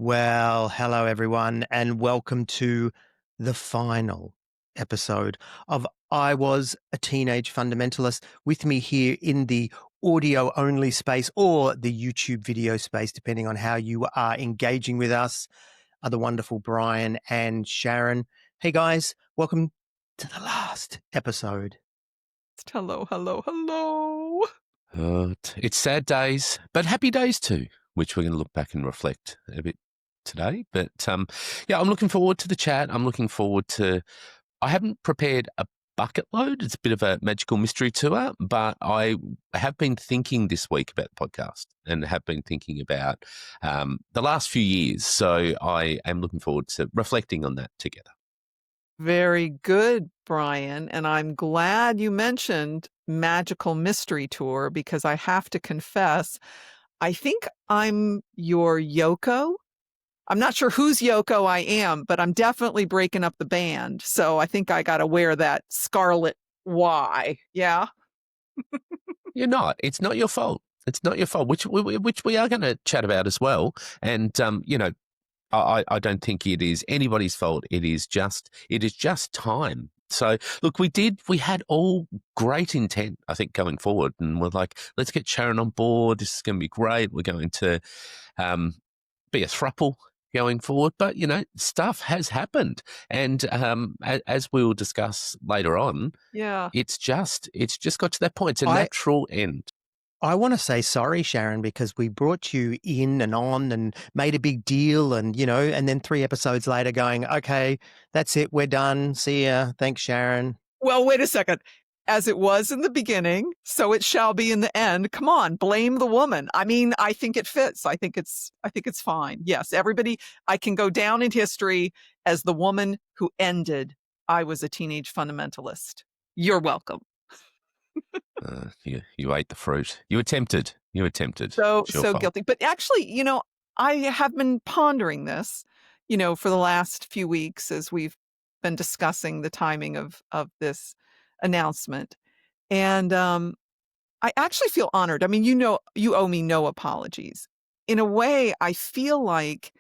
Well, hello everyone, and welcome to the final episode of I Was a Teenage Fundamentalist. With me here in the audio only space or the YouTube video space, depending on how you are engaging with us, are the wonderful Brian and Sharon. Hey guys, welcome to the last episode. Hello, hello, hello. It's sad days, but happy days too, which we're going to look back and reflect a bit today. But yeah, I'm looking forward to the chat. I'm looking forward to. I haven't prepared a bucket load. It's a bit of a magical mystery tour, but I have been thinking this week about the podcast and have been thinking about the last few years. So I am looking forward to reflecting on that together. Very good, Brian. And I'm glad you mentioned Magical Mystery Tour because I have to confess, I think I'm your Yoko. I'm not sure whose Yoko I am, but I'm definitely breaking up the band. So I think I got to wear that scarlet Y. Yeah. You're not. It's not your fault. It's not your fault, which we are going to chat about as well. And I don't think it is anybody's fault. It is just time. So look, we had all great intent, I think, going forward, and we're like, let's get Sharon on board. This is going to be great. We're going to be a throuple going forward, but stuff has happened, and as we will discuss later on, Yeah. it's just got to that point. It's a natural end. I want to say sorry, Sharon, because we brought you in and on and made a big deal and then 3 episodes later going, okay, that's it. We're done. See ya. Thanks, Sharon. Well, wait a second. As it was in the beginning, so it shall be in the end. Come on, blame the woman. I mean, I think it fits. I think it's fine. Yes, everybody, I can go down in history as the woman who ended I Was a Teenage Fundamentalist. You're welcome. You ate the fruit. You attempted. So guilty. But actually, I have been pondering this, for the last few weeks as we've been discussing the timing of this announcement. And I actually feel honored. I mean, you owe me no apologies. In a way, I feel like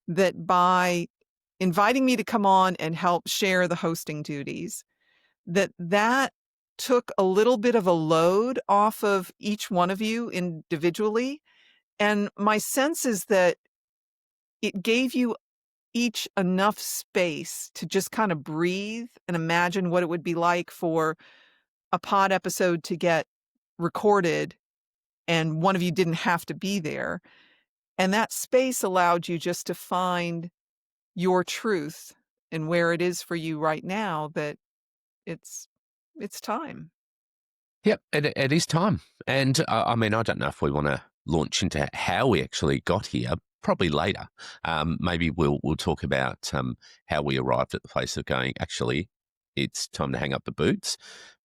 that by inviting me to come on and help share the hosting duties, that took a little bit of a load off of each one of you individually. And my sense is that it gave you each enough space to just kind of breathe and imagine what it would be like for a pod episode to get recorded and one of you didn't have to be there. And that space allowed you just to find your truth and where it is for you right now that it's time. Yep, it is time. And I mean, I don't know if we want to launch into how we actually got here. Probably later. Maybe we'll talk about how we arrived at the place of going, actually, it's time to hang up the boots.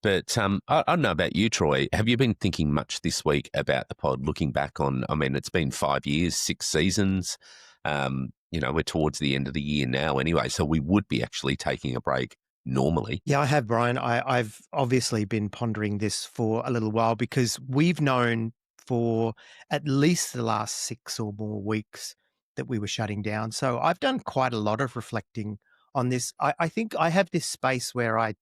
But I don't know about you, Troy. Have you been thinking much this week about the pod, looking back on, I mean, it's been 5 years, 6 seasons. We're towards the end of the year now anyway, so we would be actually taking a break normally. Yeah, I have, Brian. I've obviously been pondering this for a little while because we've known for at least the last 6 or more weeks that we were shutting down. So I've done quite a lot of reflecting on this. I think I have this space where I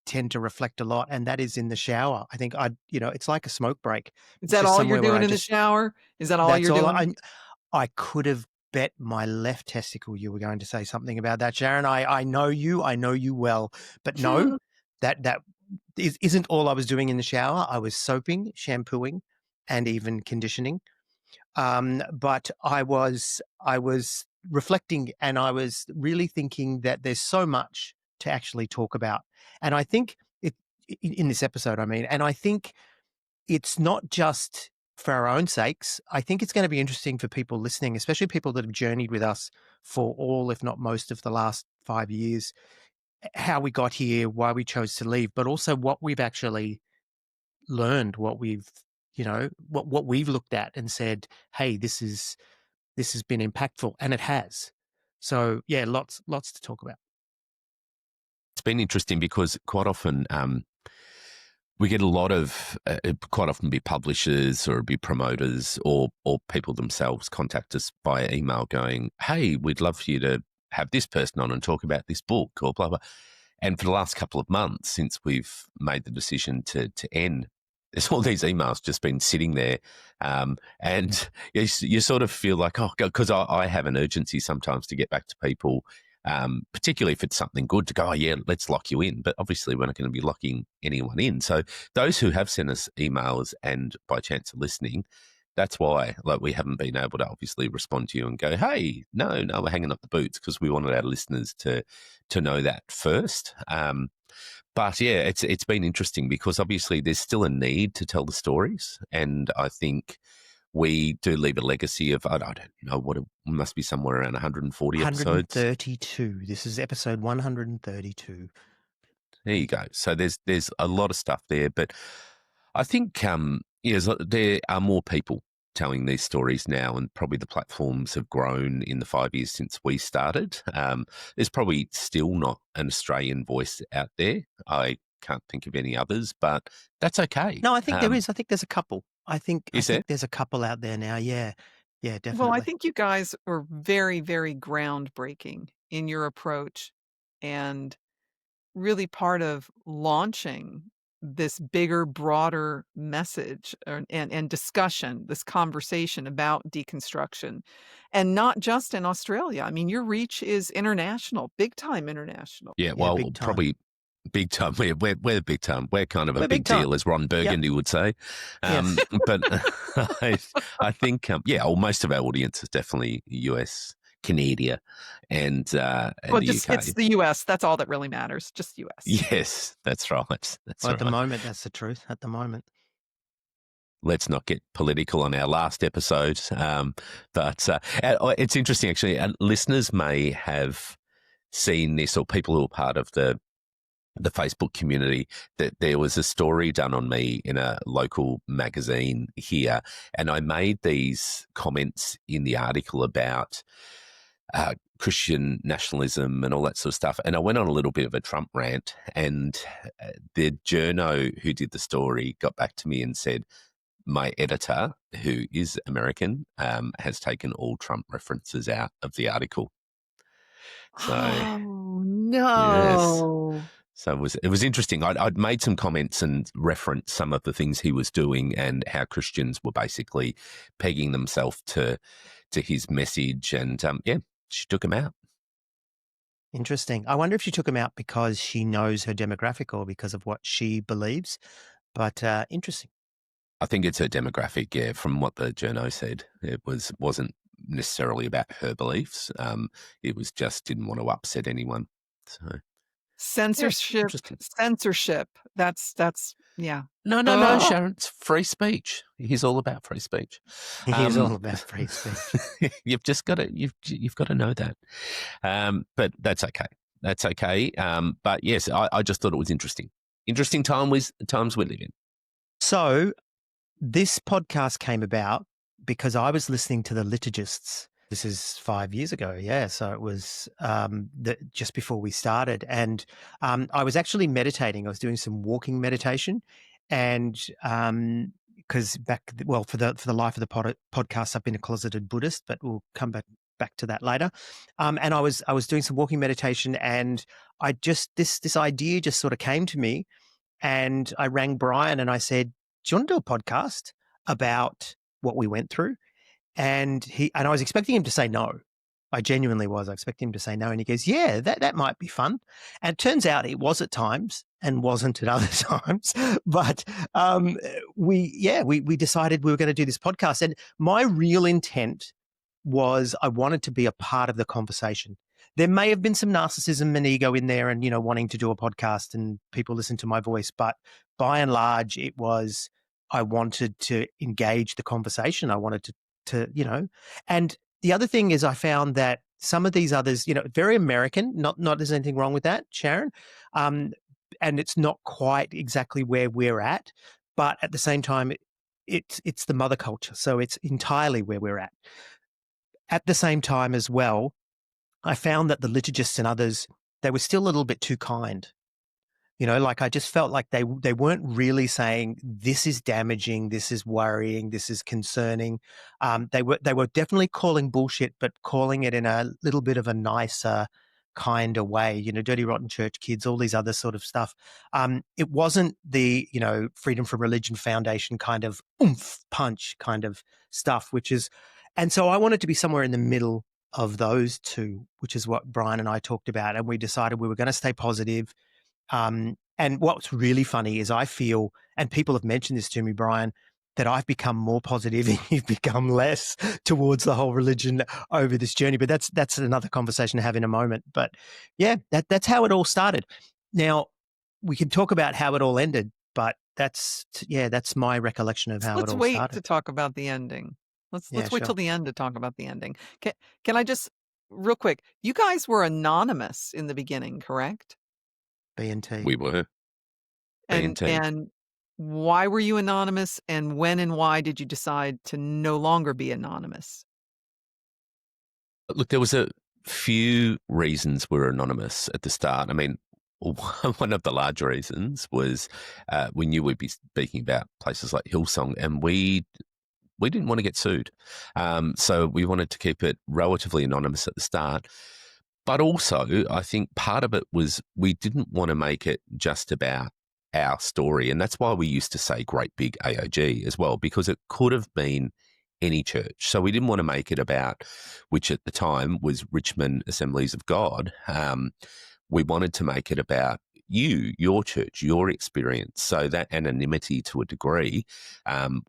tend to reflect a lot, and that is in the shower. I think it's like a smoke break. Is that all you're doing in the shower? Is that all you're doing? I could have bet my left testicle you were going to say something about that, Sharon. I know you well, but no, that isn't all I was doing in the shower. I was soaping, shampooing, and even conditioning. But I was reflecting, and I was really thinking that there's so much to actually talk about. And I think in this episode, and I think it's not just for our own sakes. I think it's going to be interesting for people listening, especially people that have journeyed with us for all, if not most of the last 5 years, how we got here, why we chose to leave, but also what we've actually learned, what we've, what we've looked at and said, hey, this has been impactful, and it has. So yeah, lots to talk about. It's been interesting because quite often We get a lot of, quite often be publishers or be promoters or people themselves contact us via email going, hey, we'd love for you to have this person on and talk about this book or blah, blah. And for the last couple of months since we've made the decision to end, there's all these emails just been sitting there. And you sort of feel like, oh, because I have an urgency sometimes to get back to people, particularly if it's something good, to go, oh, yeah, let's lock you in. But obviously, we're not going to be locking anyone in. So those who have sent us emails and by chance are listening, that's why we haven't been able to obviously respond to you and go, hey, no, we're hanging up the boots, because we wanted our listeners to know that first. But yeah, it's been interesting because obviously there's still a need to tell the stories, and I think we do leave a legacy of, I don't know what it must be, somewhere around 140 episodes. 132. This is episode 132. There you go. So there's a lot of stuff there, but I think there are more people telling these stories now, and probably the platforms have grown in the 5 years since we started. There's probably still not an Australian voice out there. I can't think of any others, but that's okay. No, I think there is. I think there's a couple. I think there? There's a couple out there now. Yeah, definitely. Well, I think you guys are very, very groundbreaking in your approach, and really part of launching this bigger, broader message and discussion, this conversation about deconstruction, and not just in Australia. I mean, your reach is international, big time international. Yeah, well, big time. probably big time. We're big time. We're kind of a big time. deal, as Ron Burgundy would say. Yes. But I think, most of our audience is definitely US, Canada, and the UK. It's the US. That's all that really matters. Just US. Yes, that's right. At the moment, that's the truth. At the moment. Let's not get political on our last episode. But it's interesting, actually. Listeners may have seen this, or people who are part of the Facebook community, that there was a story done on me in a local magazine here, and I made these comments in the article about Christian nationalism and all that sort of stuff. And I went on a little bit of a Trump rant, and the journo who did the story got back to me and said, my editor, who is American, has taken all Trump references out of the article. So, oh, no. Yes. So it was interesting. I'd made some comments and referenced some of the things he was doing and how Christians were basically pegging themselves to his message. And she took him out. Interesting. I wonder if she took him out because she knows her demographic or because of what she believes. But interesting. I think it's her demographic. Yeah, from what the journo said, it wasn't necessarily about her beliefs. It was just didn't want to upset anyone. So. Censorship. That's yeah. No, Sharon. It's free speech. He's all about free speech. He's all about free speech. You've just got to you've got to know that. But that's okay. That's okay. But yes, I just thought it was interesting. Interesting times we live in. So this podcast came about because I was listening to the liturgists. This is 5 years ago, yeah. So it was just before we started, and I was actually meditating. I was doing some walking meditation, and because for the life of the podcast, I've been a closeted Buddhist, but we'll come back to that later. And I was doing some walking meditation, and I just this idea just sort of came to me, and I rang Brian and I said, "Do you want to do a podcast about what we went through?" And I was expecting him to say no. I genuinely was. I expected him to say no. And he goes, yeah, that might be fun. And it turns out it was at times and wasn't at other times. But we decided we were going to do this podcast. And my real intent was I wanted to be a part of the conversation. There may have been some narcissism and ego in there and, wanting to do a podcast and people listen to my voice. But by and large, it was I wanted to engage the conversation. I wanted to and the other thing is I found that some of these others, very American, not there's anything wrong with that, Sharon. And it's not quite exactly where we're at, but at the same time, it's the mother culture. So it's entirely where we're at. At the same time as well, I found that the liturgists and others, they were still a little bit too kind. Like I just felt like they weren't really saying this is damaging, this is worrying, this is concerning. They were definitely calling bullshit, but calling it in a little bit of a nicer kind of way. Dirty Rotten Church Kids, all these other sort of stuff. It wasn't the Freedom from Religion Foundation kind of oomph punch kind of stuff, and so I wanted to be somewhere in the middle of those two, which is what Brian and I talked about, and we decided we were going to stay positive. And what's really funny is I feel, and people have mentioned this to me, Brian, that I've become more positive and you've become less towards the whole religion over this journey. But that's another conversation to have in a moment. But yeah, that's how it all started. Now, we can talk about how it all ended, but that's my recollection of how it Let's all wait started. to talk about the ending. Let's Yeah, wait sure. till the end to talk about the ending. Can I just real quick? You guys were anonymous in the beginning, correct? B&T. We were. B&T. And why were you anonymous, and when and why did you decide to no longer be anonymous? Look, there was a few reasons we were anonymous at the start. I mean, one of the large reasons was we knew we'd be speaking about places like Hillsong, and we didn't want to get sued. So we wanted to keep it relatively anonymous at the start. But also, I think part of it was we didn't want to make it just about our story. And that's why we used to say great big AOG as well, because it could have been any church. So we didn't want to make it about, which at the time was Richmond Assemblies of God. We wanted to make it about you, your church, your experience. So that anonymity to a degree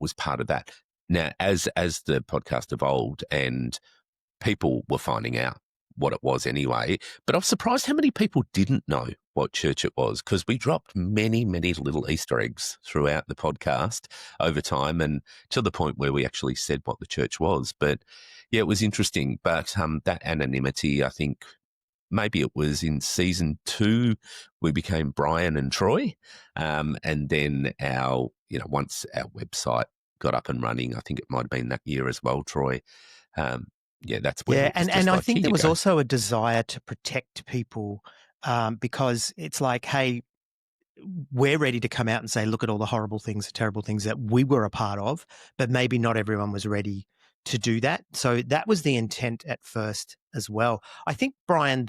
was part of that. Now, as the podcast evolved and people were finding out what it was anyway, but I was surprised how many people didn't know what church it was, because we dropped many, many little Easter eggs throughout the podcast over time, and to the point where we actually said what the church was. But yeah, it was interesting. But that anonymity, I think maybe it was in season 2, we became Brian and Troy. And then once our website got up and running, I think it might have been that year as well, Troy. That's where Yeah, it was and I like, think here there you was go. also a desire to protect people because it's like, hey, we're ready to come out and say, look at all the horrible things, the terrible things that we were a part of, but maybe not everyone was ready to do that. So that was the intent at first as well. I think, Brian,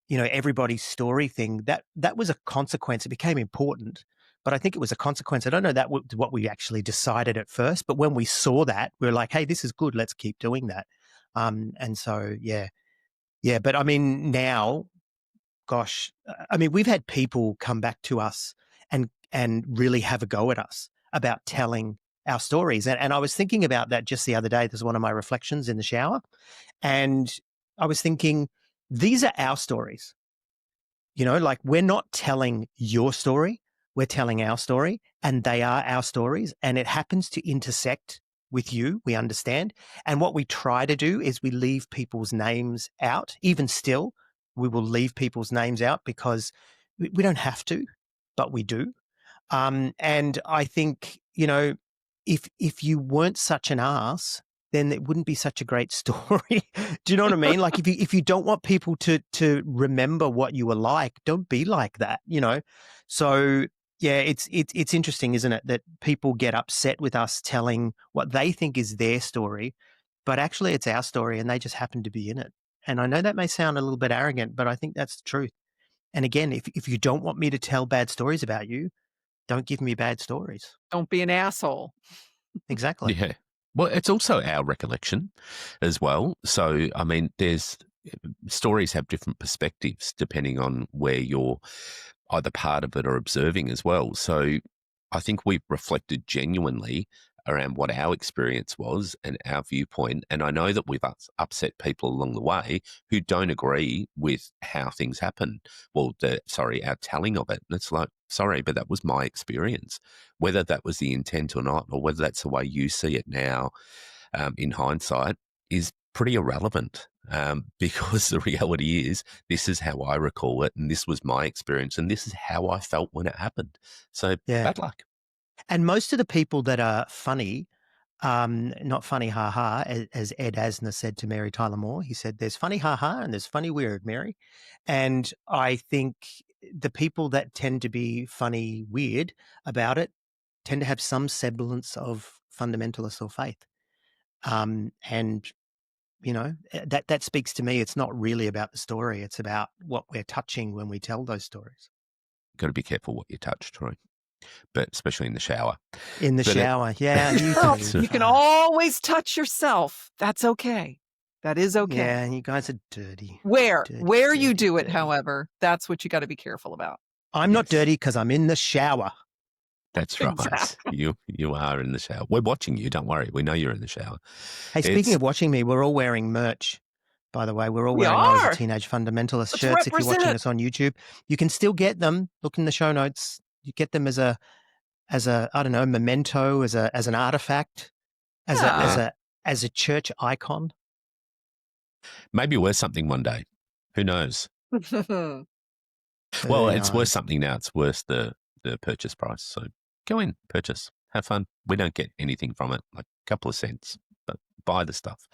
everybody's story thing, that was a consequence. It became important, but I think it was a consequence. I don't know that what we actually decided at first, but when we saw that, we were like, hey, this is good. Let's keep doing that. And so, yeah. But I mean, now, gosh, I mean, we've had people come back to us and really have a go at us about telling our stories. And I was thinking about that just the other day. This is one of my reflections in the shower. And I was thinking, these are our stories. Like we're not telling your story, we're telling our story, and they are our stories. And it happens to intersect with you, we understand. And what we try to do is we leave people's names out. Even still, we will leave people's names out because we don't have to, but we do. And I think, if you weren't such an ass, then it wouldn't be such a great story. Do you know what I mean? Like if you don't want people to remember what you were like, don't be like that, So yeah, it's interesting, isn't it, that people get upset with us telling what they think is their story, but actually it's our story and they just happen to be in it. And I know that may sound a little bit arrogant, but I think that's the truth. And again, if you don't want me to tell bad stories about you, don't give me bad stories. Don't be an asshole. Exactly. Yeah. Well, it's also our recollection as well. So, I mean, stories have different perspectives depending on where you're either part of it or observing as well. So I think we've reflected genuinely around what our experience was and our viewpoint. And I know that we've upset people along the way who don't agree with how things happen. Well, our telling of it. And it's like, sorry, but that was my experience. Whether that was the intent or not, or whether that's the way you see it now in hindsight, is pretty irrelevant. Because the reality is, this is how I recall it, and this was my experience, and this is how I felt when it happened. So bad luck. And most of the people that are funny, not funny ha-ha, as Ed Asner said to Mary Tyler Moore, he said, there's funny ha-ha and there's funny weird, Mary. And I think the people that tend to be funny, weird about it tend to have some semblance of fundamentalist or faith. And, that speaks to me. It's not really about the story. It's about what we're touching when we tell those stories. Got to be careful what you touch, Troy, but especially in the shower. In the shower, yeah. You can always touch yourself. That's okay. That is okay. Yeah, you guys are dirty. Where you do it, however, that's what you got to be careful about. I'm not dirty because I'm in the shower. That's right. Exactly. You are in the shower. We're watching you. Don't worry. We know you're in the shower. Hey, speaking of watching me, we're all wearing merch. By the way, we're all wearing those Teenage Fundamentalist shirts. If you're watching us on YouTube, you can still get them. Look in the show notes. You get them as a I don't know, memento, as an artifact, as a church icon. Maybe worth something one day. Who knows? Well, it's worth something now. It's worth the purchase price. So go in, purchase, have fun. We don't get anything from it, like a couple of cents, but buy the stuff.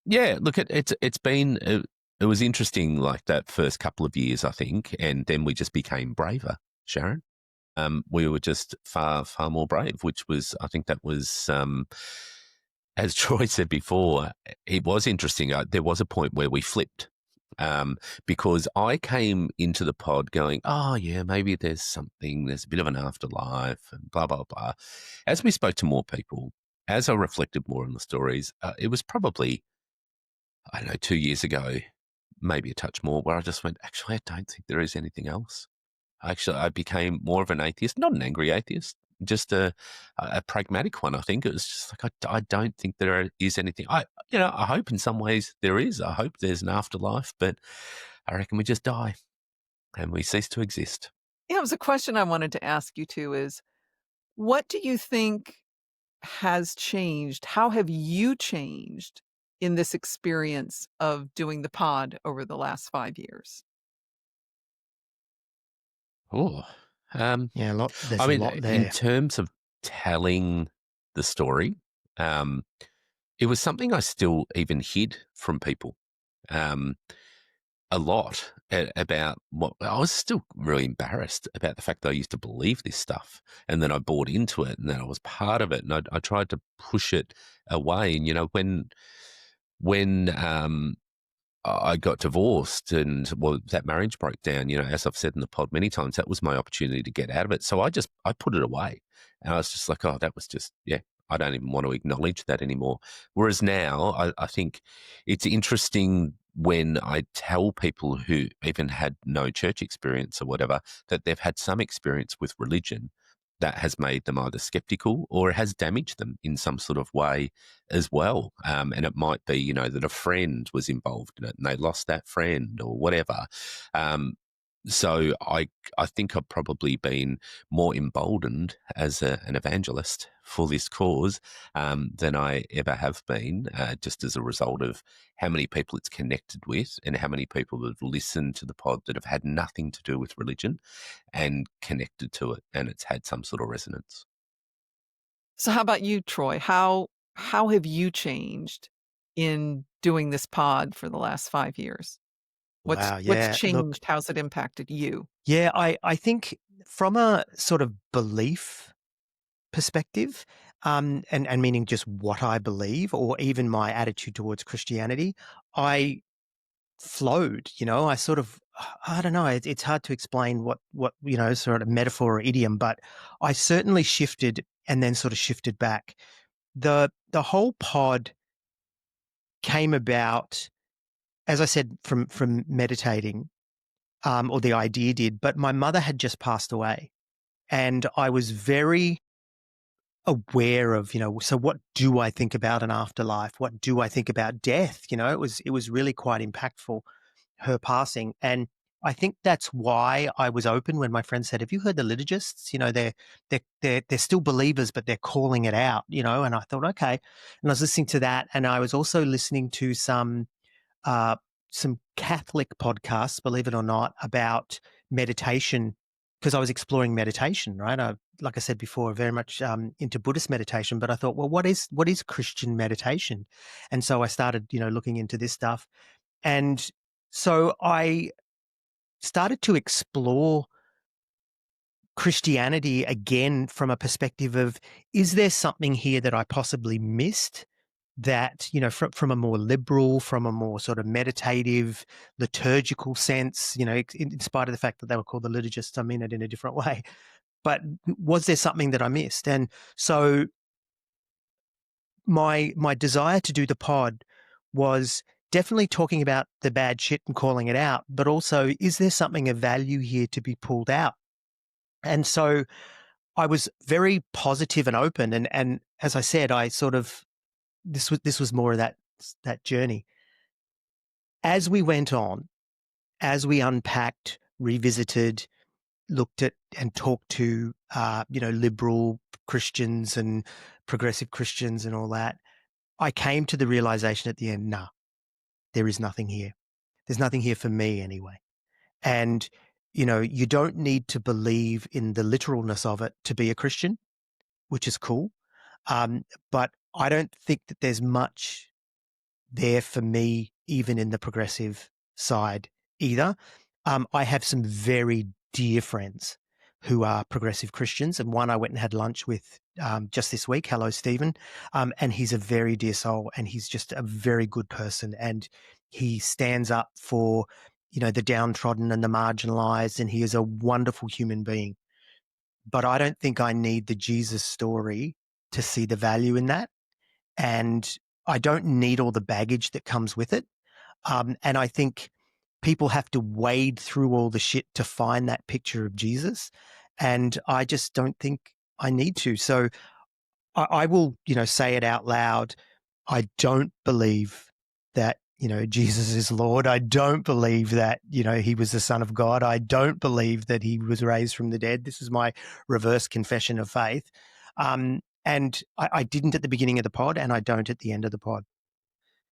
Look, it's been, it was interesting, like that first couple of years, I think, and then we just became braver, Sharon. We were just far, far more brave, which was, I think that was, as Troy said before, it was interesting. There was a point where we flipped. Because I came into the pod going, oh, yeah, maybe there's a bit of an afterlife and blah, blah, blah. As we spoke to more people, as I reflected more on the stories, it was probably, 2 years ago, maybe a touch more, where I just went, actually, I don't think there is anything else. I became more of an atheist, not an angry atheist, just a pragmatic one. I think it was just like, I don't think there is anything. I hope in some ways there is. I hope there's an afterlife, but I reckon we just die and we cease to exist. Yeah, it was a question I wanted to ask you too is, what do you think has changed? How have you changed in this experience of doing the pod over the last 5 years? Oh, yeah, there's a lot there. In terms of telling the story, it was something I still even hid from people a lot about what I was still really embarrassed about the fact that I used to believe this stuff, and then I bought into it, and then I was part of it, and I tried to push it away. And when I got divorced and that marriage broke down, as I've said in the pod many times, that was my opportunity to get out of it. So I put it away, and I was just like, oh, that was just, I don't even want to acknowledge that anymore. Whereas now I think it's interesting when I tell people who even had no church experience or whatever, that they've had some experience with religion that has made them either skeptical or has damaged them in some sort of way as well. And it might be, that a friend was involved in it and they lost that friend or whatever. So I think I've probably been more emboldened as an evangelist for this cause than I ever have been, just as a result of how many people it's connected with and how many people have listened to the pod that have had nothing to do with religion and connected to it, and it's had some sort of resonance. So how about you, Troy? How have you changed in doing this pod for the last 5 years? Wow, What's changed? Look, how's it impacted you? Yeah, I think from a sort of belief perspective, and meaning just what I believe or even my attitude towards Christianity, I flowed, I sort of, I don't know, it's hard to explain what, sort of metaphor or idiom, but I certainly shifted and then sort of shifted back. The whole pod came about, as I said, from meditating, or the idea did, but my mother had just passed away, and I was very aware of, so what do I think about an afterlife? What do I think about death? It was really quite impactful, her passing. And I think that's why I was open when my friend said, have you heard the liturgists? They're still believers, but they're calling it out, and I thought, okay. And I was listening to that. And I was also listening to some Catholic podcasts, believe it or not, about meditation, because I was exploring meditation, right? Like I said before, very much into Buddhist meditation, but I thought, well, what is Christian meditation? And so I started, looking into this stuff. And so I started to explore Christianity again from a perspective of, is there something here that I possibly missed that, from a more liberal, from a more sort of meditative, liturgical sense, in spite of the fact that they were called the liturgists, I mean it in a different way. But was there something that I missed? And so my desire to do the pod was definitely talking about the bad shit and calling it out, but also, is there something of value here to be pulled out? And so I was very positive and open. And as I said, I sort of, this was more of that journey. As we went on, as we unpacked, revisited, looked at and talked to, liberal Christians and progressive Christians and all that, I came to the realization at the end, nah, there is nothing here. There's nothing here for me anyway. And, you don't need to believe in the literalness of it to be a Christian, which is cool. But I don't think that there's much there for me, even in the progressive side either. I have some very dear friends who are progressive Christians, and one I went and had lunch with just this week. Hello, Stephen. And he's a very dear soul, and he's just a very good person, and he stands up for, the downtrodden and the marginalized, and he is a wonderful human being. But I don't think I need the Jesus story to see the value in that. And I don't need all the baggage that comes with it. And I think people have to wade through all the shit to find that picture of Jesus. And I just don't think I need to. So I will, say it out loud. I don't believe that, Jesus is Lord. I don't believe that, he was the Son of God. I don't believe that he was raised from the dead. This is my reverse confession of faith. And I didn't at the beginning of the pod, and I don't at the end of the pod.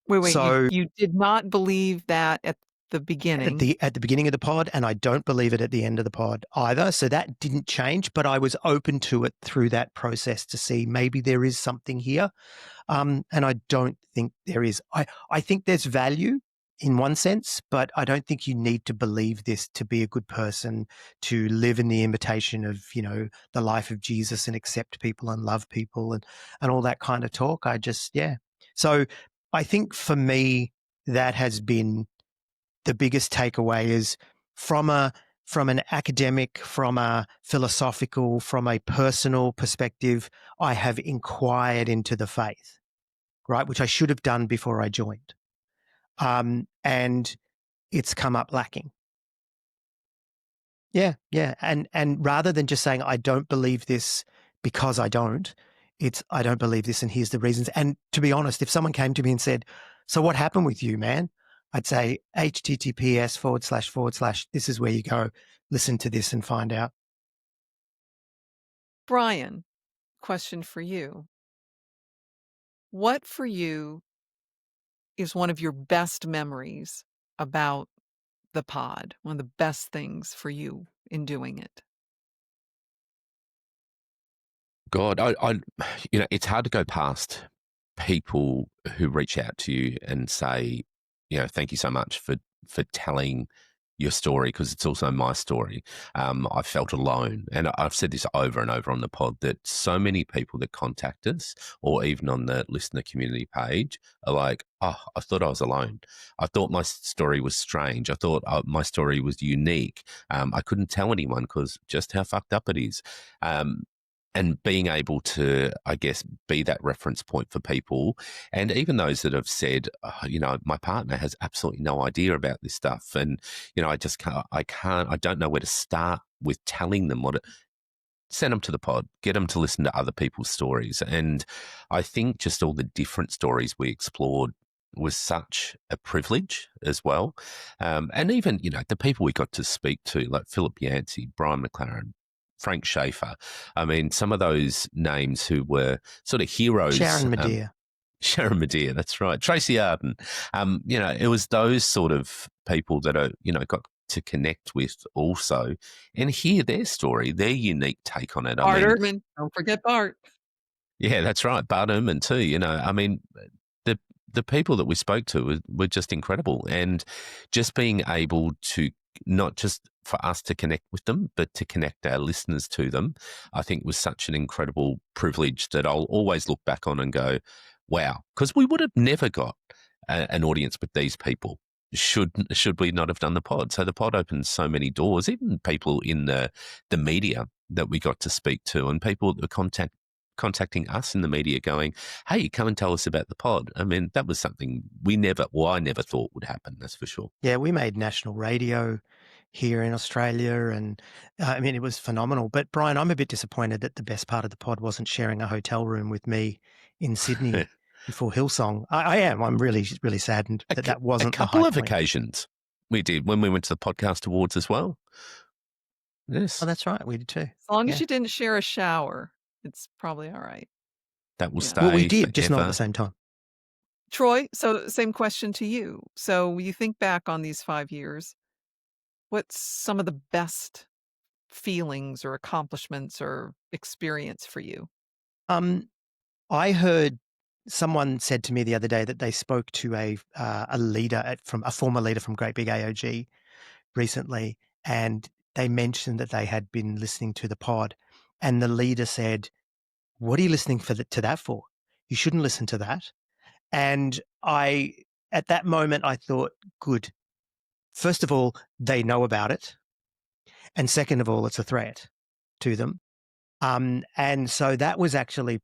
Wait, So you did not believe that at the beginning. At the beginning of the pod, and I don't believe it at the end of the pod either. So that didn't change, but I was open to it through that process to see maybe there is something here. And I don't think there is. I think there's value in one sense, but I don't think you need to believe this to be a good person, to live in the imitation of, the life of Jesus and accept people and love people and all that kind of talk. So I think for me, that has been the biggest takeaway, is from an academic, from a philosophical, from a personal perspective, I have inquired into the faith, right, which I should have done before I joined. And it's come up lacking. Yeah. And rather than just saying, I don't believe this because I don't, it's, I don't believe this and here's the reasons. And to be honest, if someone came to me and said, so what happened with you, man? I'd say https:// this is where you go, listen to this and find out. Brian, question for you. What for you is one of your best memories about the pod? One of the best things for you in doing it? God, it's hard to go past people who reach out to you and say, thank you so much for telling your story, because it's also my story. I felt alone. And I've said this over and over on the pod, that so many people that contact us, or even on the listener community page, are like, oh, I thought I was alone. I thought my story was strange. I thought my story was unique. I couldn't tell anyone because just how fucked up it is. And being able to, I guess, be that reference point for people. And even those that have said, my partner has absolutely no idea about this stuff. And, I just can't, I don't know where to start with telling them send them to the pod, get them to listen to other people's stories. And I think just all the different stories we explored was such a privilege as well. And even, the people we got to speak to, like Philip Yancey, Brian McLaren, Frank Schaefer. I mean, some of those names who were sort of heroes. Sharon Medea. Sharon Medea, that's right. Tracy Arden. It was those sort of people that are, got to connect with also and hear their story, their unique take on it. Bart Ehrman. Don't forget Bart. Yeah, that's right. Bart Ehrman too. The people that we spoke to were just incredible. And just being able to not just for us to connect with them, but to connect our listeners to them, I think was such an incredible privilege that I'll always look back on and go, wow, because we would have never got an audience with these people should we not have done the pod. So the pod opens so many doors, even people in the media that we got to speak to, and people that were contacting us in the media going, hey, come and tell us about the pod. I mean, that was something I never thought would happen, that's for sure. Yeah, we made national radio here in Australia, and I mean, it was phenomenal. But Brian, I'm a bit disappointed that the best part of the pod wasn't sharing a hotel room with me in Sydney before Hillsong. I am. I'm really, really saddened that wasn't a couple the high of point. Occasions we did when we went to the podcast awards as well. Yes. Oh, that's right. We did too. As long as you didn't share a shower, it's probably all right. That will stay. Well, we did, forever. just not at the same time. Troy, so same question to you. So you think back on these 5 years, what's some of the best feelings or accomplishments or experience for you? I heard someone said to me the other day that they spoke to a leader from a former leader from Great Big AOG recently, and they mentioned that they had been listening to the pod, and the leader said, "What are you listening to that for? You shouldn't listen to that." And at that moment, I thought, good. First of all, they know about it, and second of all, it's a threat to them. And so that was actually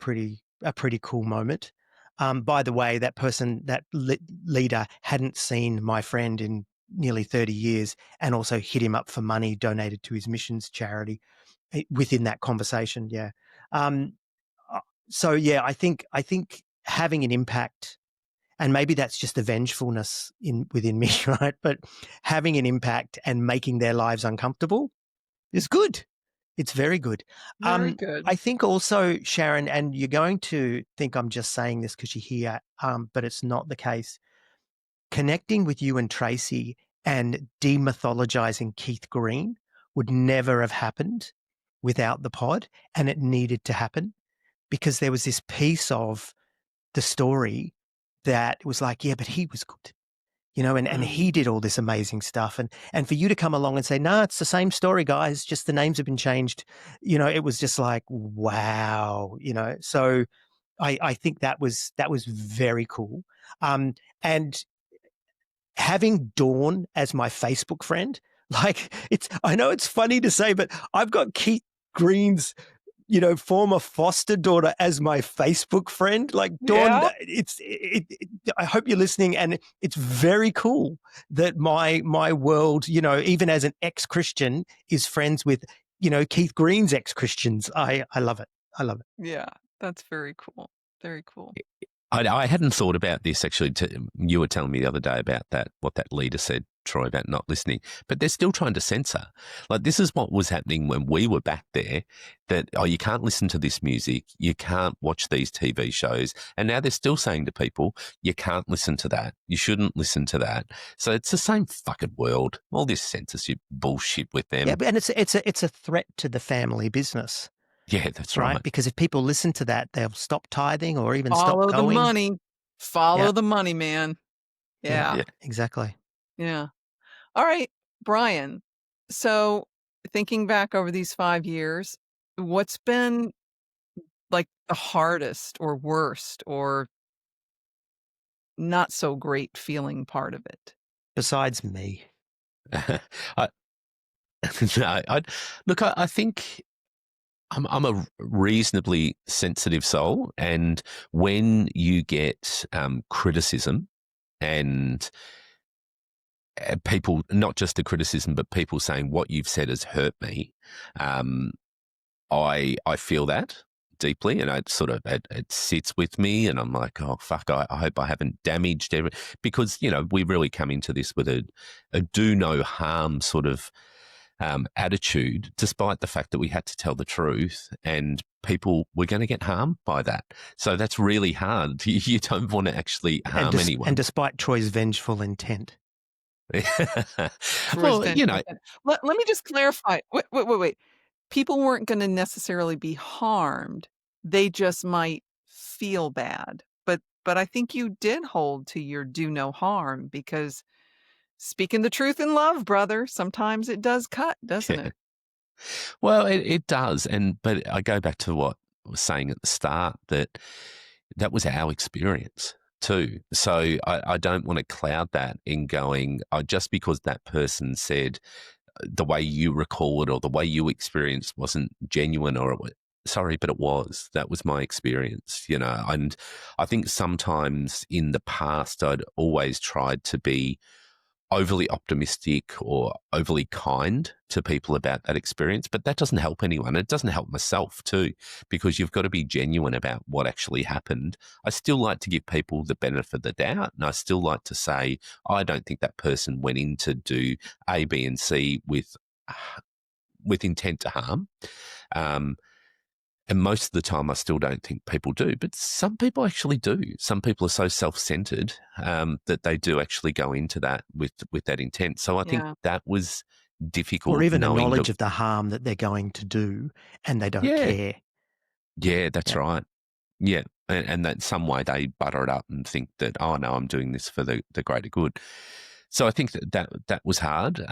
a pretty cool moment. By the way, that leader hadn't seen my friend in nearly 30 years, and also hit him up for money donated to his missions charity within that conversation. Yeah. So yeah, I think having an impact, and maybe that's just the vengefulness within me, right? But having an impact and making their lives uncomfortable is good. It's very good. Very good. I think also, Sharon, and you're going to think I'm just saying this because you're here, but it's not the case. Connecting with you and Tracy and demythologizing Keith Green would never have happened without the pod, and it needed to happen because there was this piece of the story that was like, yeah, but he was good. And he did all this amazing stuff. And for you to come along and say, no, it's the same story, guys, just the names have been changed. It was just like, wow, so I think that was very cool. And having Dawn as my Facebook friend, like I know it's funny to say, but I've got Keith Green's former foster daughter as my Facebook friend. Like, Dawn, I hope you're listening, and it's very cool that my world, even as an ex-Christian, is friends with, Keith Green's ex-Christians. I love it. I love it. Yeah, that's very cool. Very cool. I hadn't thought about this, actually. You were telling me the other day about what that leader said, Troy, about not listening. But they're still trying to censor. Like, this is what was happening when we were back there, that, you can't listen to this music, you can't watch these TV shows. And now they're still saying to people, you can't listen to that, you shouldn't listen to that. So it's the same fucking world. All this censorship bullshit with them. Yeah, and it's a threat to the family business. Yeah, that's right. Because if people listen to that, they'll stop tithing or even stop Follow going. the money. Follow the money, man. Yeah, exactly. Yeah. All right, Brian. So thinking back over these 5 years, what's been like the hardest or worst or not so great feeling part of it? Besides me. I think I'm a reasonably sensitive soul, and when you get criticism and people, not just the criticism, but people saying what you've said has hurt me, I feel that deeply, and it sits with me, and I'm like, oh fuck, I hope I haven't damaged because we really come into this with a do no harm sort of attitude, despite the fact that we had to tell the truth and people were going to get harmed by that. So that's really hard. You don't want to actually harm anyone. And despite Troy's vengeful intent. Well, let me just clarify. Wait. People weren't going to necessarily be harmed. They just might feel bad. But I think you did hold to your do no harm, because speaking the truth in love, brother. Sometimes it does cut, doesn't Yeah. it? Well, it does. But I go back to what I was saying at the start, that was our experience too. So I don't want to cloud that in going, just because that person said the way you recall it or the way you experienced wasn't genuine, or sorry, but it was. That was my experience, and I think sometimes in the past I'd always tried to be overly optimistic or overly kind to people about that experience, but that doesn't help anyone. It doesn't help myself too, because you've got to be genuine about what actually happened. I still like to give people the benefit of the doubt, and I still like to say, I don't think that person went in to do A, B, and C with intent to harm. And most of the time, I still don't think people do, but some people actually do. Some people are so self-centered that they do actually go into that with that intent. So I think that was difficult, or even a knowing knowledge of the harm that they're going to do, and they don't care. Yeah, that's right. Yeah, and that some way they butter it up and think that, oh no, I'm doing this for the greater good. So I think that was hard.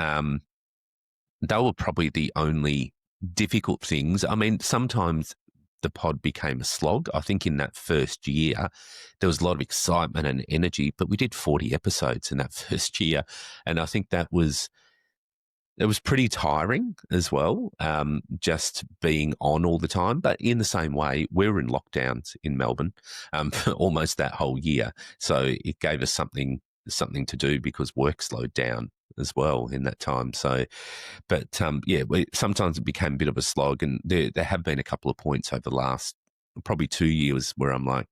They were probably the only difficult things. I mean, sometimes the pod became a slog. I think in that first year, there was a lot of excitement and energy, but we did 40 episodes in that first year. And I think it was pretty tiring as well, just being on all the time. But in the same way, we were in lockdowns in Melbourne for almost that whole year. So it gave us something to do, because work slowed down as well in that time. So, but sometimes it became a bit of a slog, and there have been a couple of points over the last probably 2 years where I'm like,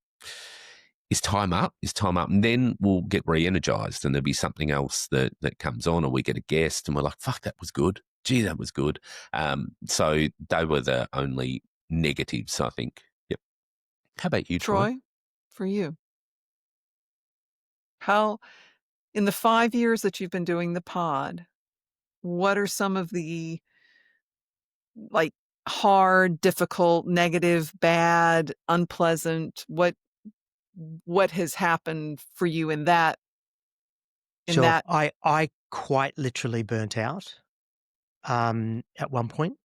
is time up? Is time up? And then we'll get re-energized, and there'll be something else that comes on, or we get a guest and we're like, fuck, that was good. Gee, that was good. So they were the only negatives, I think. Yep. How about you, Troy? Troy, for you, how, in the 5 years that you've been doing the pod, what are some of the hard, difficult, negative, bad, unpleasant, what has happened for you in that? Sure. I quite literally burnt out at one point,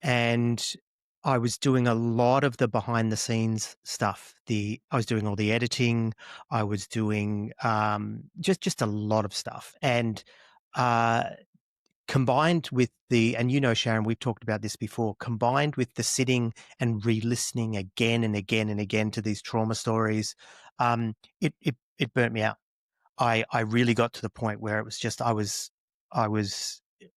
and I was doing a lot of the behind the scenes stuff. I was doing all the editing. I was doing just a lot of stuff, and combined with and Sharon, we've talked about this before, combined with the sitting and re-listening again and again and again to these trauma stories, it burnt me out. I really got to the point where it was just I was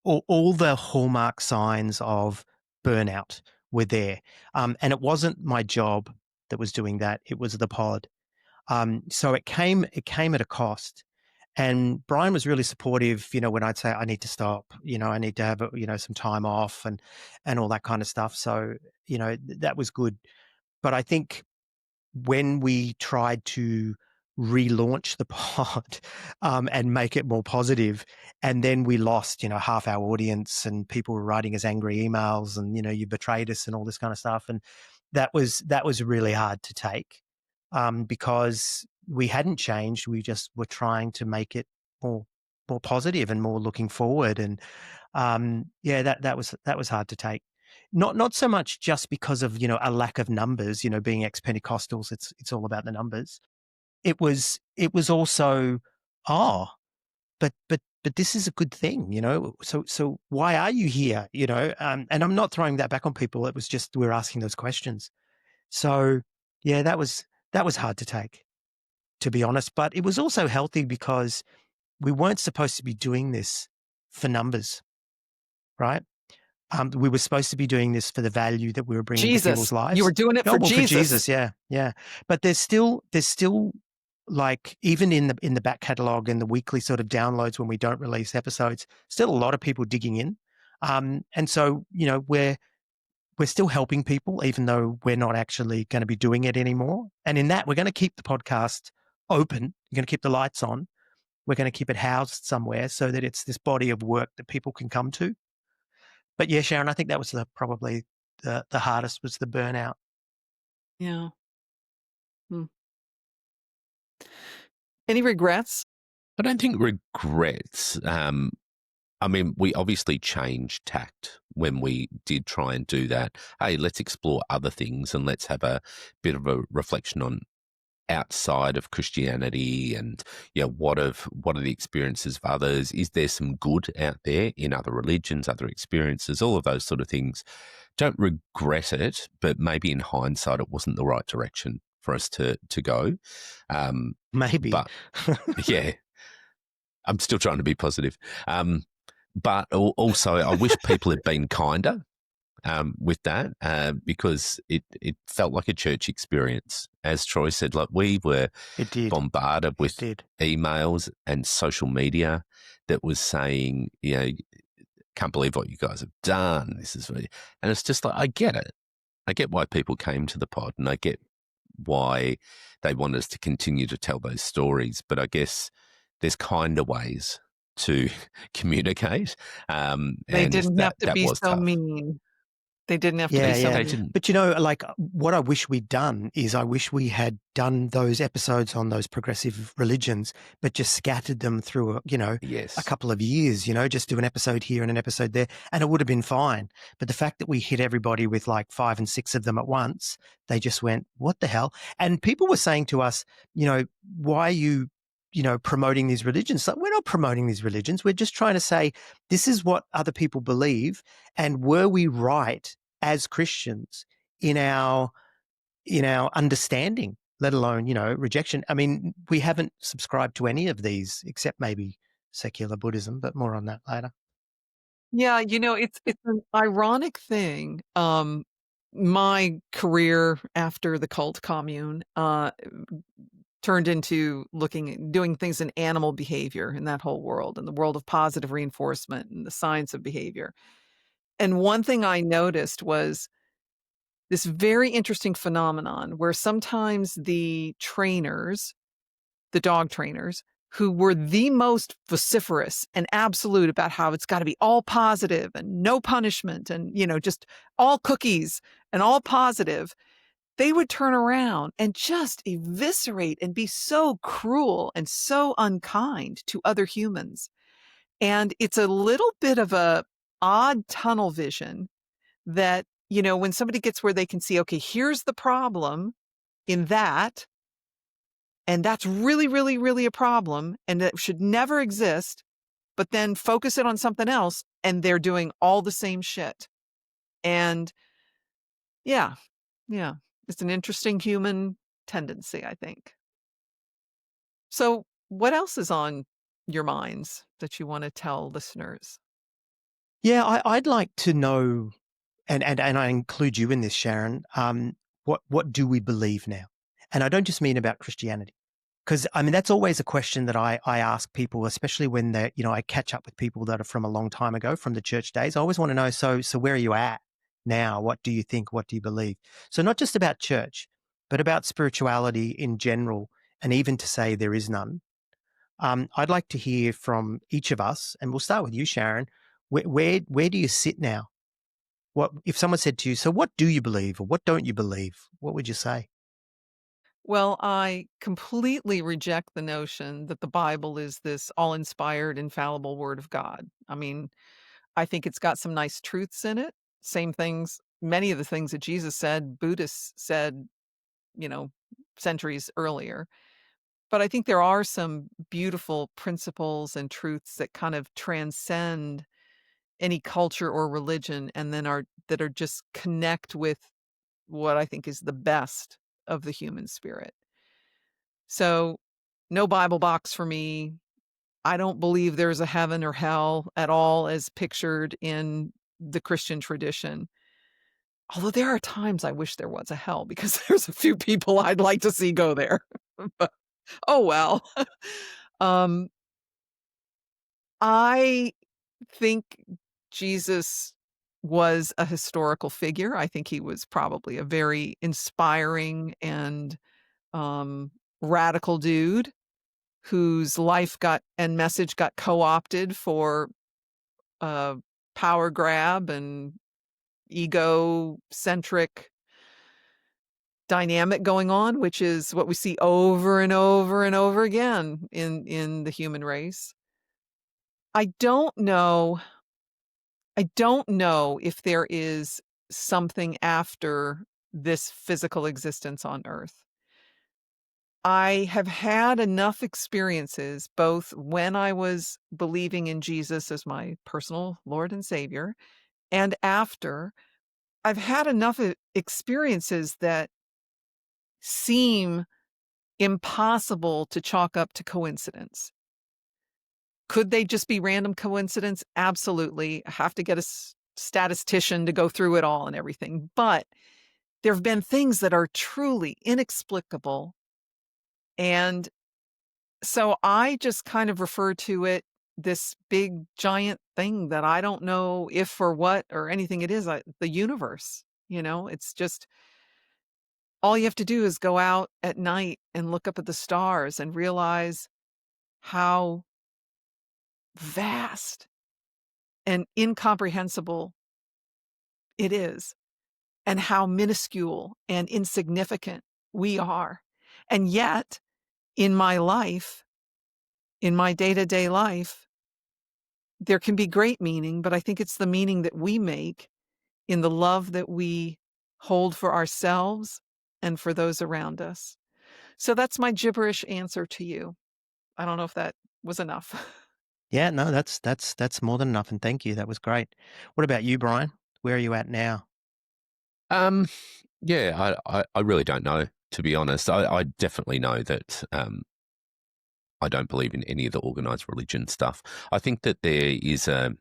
all the hallmark signs of burnout were there, and it wasn't my job that was doing that; it was the pod. So it came at a cost. And Brian was really supportive, when I'd say I need to stop, I need to have, some time off and all that kind of stuff. So, that was good. But I think when we tried to relaunch the pod and make it more positive, and then we lost, half our audience, and people were writing us angry emails, and, you betrayed us and all this kind of stuff. And that was really hard to take because we hadn't changed. We just were trying to make it more positive and more looking forward. And that was hard to take. Not so much just because of a lack of numbers. Being ex-Pentecostals, it's all about the numbers. It was also but this is a good thing, So why are you here? And I'm not throwing that back on people. It was just we're asking those questions. So that was hard to take, to be honest. But it was also healthy because we weren't supposed to be doing this for numbers, right? We were supposed to be doing this for the value that we were bringing to people's lives. You were doing it for Jesus. For Jesus, yeah. But there's still like even in the back catalog and the weekly sort of downloads when we don't release episodes, still a lot of people digging in, and so we're still helping people even though we're not actually going to be doing it anymore. And in that, we're going to keep the podcast open. We're going to keep the lights on. We're going to keep it housed somewhere so that it's this body of work that people can come to. But yeah, Sharon, I think that was probably the hardest, was the burnout. Yeah. Any regrets I don't think regrets. I mean, we obviously changed tact when we did try and do that. Hey, let's explore other things and let's have a bit of a reflection on outside of Christianity and what are the experiences of others? Is there some good out there in other religions, other experiences, all of those sort of things? Don't regret it, but maybe in hindsight it wasn't the right direction for us to go. Maybe. But yeah, I'm still trying to be positive. But also, I wish people had been kinder with that because it felt like a church experience. As Troy said, like we were bombarded with emails and social media that was saying, can't believe what you guys have done. This is really, and it's just like, I get it. I get why people came to the pod and I get why they want us to continue to tell those stories. But I guess there's kinder ways to communicate. They didn't have to be so mean. They didn't have to be so mean. But like what I wish we'd done is I wish we had done those episodes on those progressive religions, but just scattered them through, a couple of years, just do an episode here and an episode there, and it would have been fine. But the fact that we hit everybody with like 5 and 6 of them at once, they just went, what the hell? And people were saying to us, why are you promoting these religions? Like, we're not promoting these religions. We're just trying to say, this is what other people believe. And were we right as Christians in our understanding, let alone, rejection? I mean, we haven't subscribed to any of these except maybe secular Buddhism, but more on that later. Yeah. It's an ironic thing. My career after the cult commune, turned into doing things in animal behavior in that whole world, in the world of positive reinforcement and the science of behavior. And one thing I noticed was this very interesting phenomenon where sometimes the dog trainers, who were the most vociferous and absolute about how it's got to be all positive and no punishment and, just all cookies and all positive, they would turn around and just eviscerate and be so cruel and so unkind to other humans. And it's a little bit of a odd tunnel vision that, when somebody gets where they can see, okay, here's the problem in that, and that's really, really, really a problem, and that should never exist, but then focus it on something else, and they're doing all the same shit. And yeah. It's an interesting human tendency, I think. So what else is on your minds that you want to tell listeners? Yeah, I'd like to know, and I include you in this, Sharon, what do we believe now? And I don't just mean about Christianity. Because, I mean, that's always a question that I ask people, especially when I catch up with people that are from a long time ago, from the church days. I always want to know, so where are you at now? What do you think? What do you believe? So not just about church, but about spirituality in general, and even to say there is none. I'd like to hear from each of us, and we'll start with you, Sharon. Where do you sit now? What if someone said to you, so what do you believe or what don't you believe? What would you say? Well, I completely reject the notion that the Bible is this all-inspired, infallible word of God. I mean, I think it's got some nice truths in it. Many of the things that Jesus said, Buddhists said, centuries earlier. But I think there are some beautiful principles and truths that kind of transcend any culture or religion, and then that are just connect with what I think is the best of the human spirit. So no Bible box for me. I don't believe there's a heaven or hell at all as pictured in the Christian tradition. Although there are times I wish there was a hell because there's a few people I'd like to see go there. But, oh well. I think Jesus was a historical figure. I think he was probably a very inspiring and radical dude whose life and message got co-opted for power grab and egocentric dynamic going on, which is what we see over and over and over again in the human race. I don't know if there is something after this physical existence on Earth. I have had enough experiences, both when I was believing in Jesus as my personal Lord and Savior, and after. I've had enough experiences that seem impossible to chalk up to coincidence. Could they just be random coincidence? Absolutely. I have to get a statistician to go through it all and everything. But there have been things that are truly inexplicable. And so I just kind of refer to it, this big giant thing that I don't know if or what or anything it is, the universe. It's just all you have to do is go out at night and look up at the stars and realize how vast and incomprehensible it is, and how minuscule and insignificant we are. And yet, in my life, in my day-to-day life, there can be great meaning, but I think it's the meaning that we make in the love that we hold for ourselves and for those around us. So that's my gibberish answer to you. I don't know if that was enough. Yeah, no, that's more than enough, and thank you. That was great. What about you, Brian? Where are you at now? Yeah, I really don't know, to be honest. I definitely know that I don't believe in any of the organized religion stuff. I think that there is a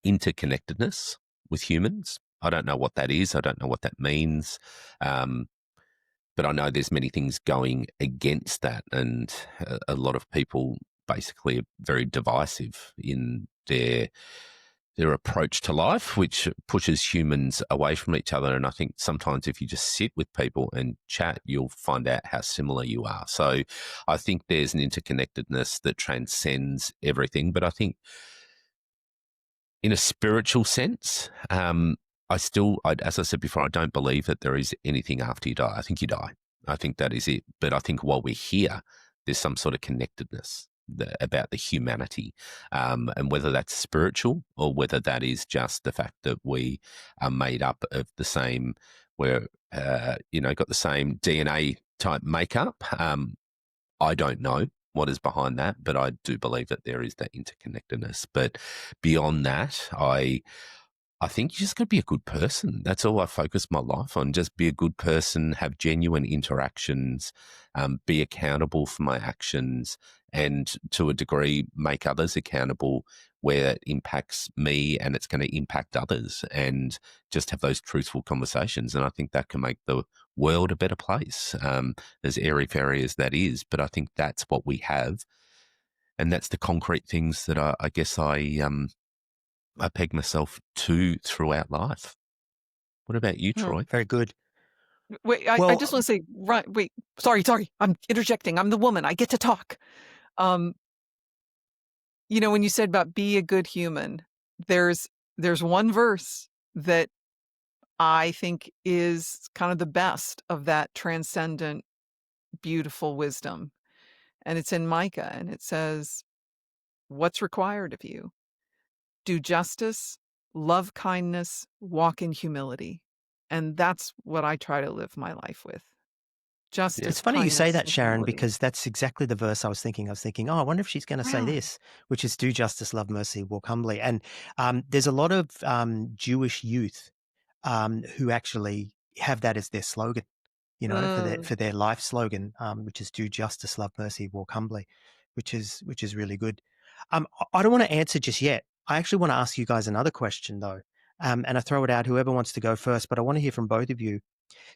interconnectedness with humans. I don't know what that is. I don't know what that means. But I know there's many things going against that, and a lot of people basically are very divisive in their approach to life, which pushes humans away from each other. And I think sometimes if you just sit with people and chat, you'll find out how similar you are. So I think there's an interconnectedness that transcends everything. But I think in a spiritual sense, as I said before, I don't believe that there is anything after you die. I think you die. I think that is it. But I think while we're here, there's some sort of connectedness about the humanity, and whether that's spiritual or whether that is just the fact that we are made up of the same, we're, got the same DNA type makeup. I don't know what is behind that, but I do believe that there is that interconnectedness. But beyond that, I think you just got to be a good person. That's all I focus my life on. Just be a good person, have genuine interactions, be accountable for my actions, and to a degree, make others accountable where it impacts me and it's going to impact others, and just have those truthful conversations. And I think that can make the world a better place, as airy-fairy as that is. But I think that's what we have. And that's the concrete things that I guess I peg myself to throughout life. What about you, Troy? Very good. Wait, I just want to say, right, wait, sorry, I'm interjecting. I'm the woman. I get to talk. When you said about be a good human, there's one verse that I think is kind of the best of that transcendent, beautiful wisdom. And it's in Micah, and it says, what's required of you? Do justice, love kindness, walk in humility. And that's what I try to live my life with. Justice, it's funny you say that, Sharon, humility. because that's exactly the verse I was thinking. I was thinking, I wonder if she's going to say this, which is do justice, love mercy, walk humbly. And there's a lot of Jewish youth who actually have that as their slogan, for their life slogan, which is do justice, love mercy, walk humbly, which is really good. I don't want to answer just yet. I actually want to ask you guys another question though. And I throw it out, whoever wants to go first, but I want to hear from both of you.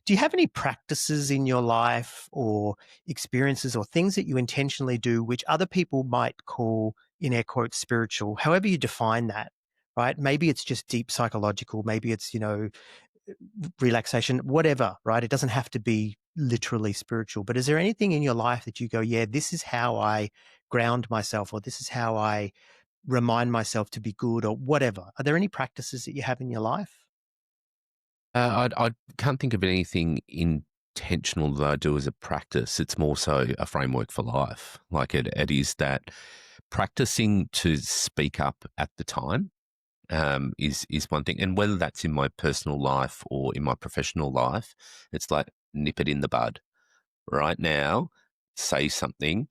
Do you have any practices in your life or experiences or things that you intentionally do, which other people might call, in air quotes, spiritual, however you define that, right? Maybe it's just deep psychological, maybe it's, relaxation, whatever, right? It doesn't have to be literally spiritual, but is there anything in your life that you go, yeah, this is how I ground myself, or this is how I remind myself to be good, or whatever? Are there any practices that you have in your life? I can't think of anything in intentional that I do as a practice. It's more so a framework for life. Like it is that practicing to speak up at the time is one thing. And whether that's in my personal life or in my professional life, it's like nip it in the bud. Right now, say something.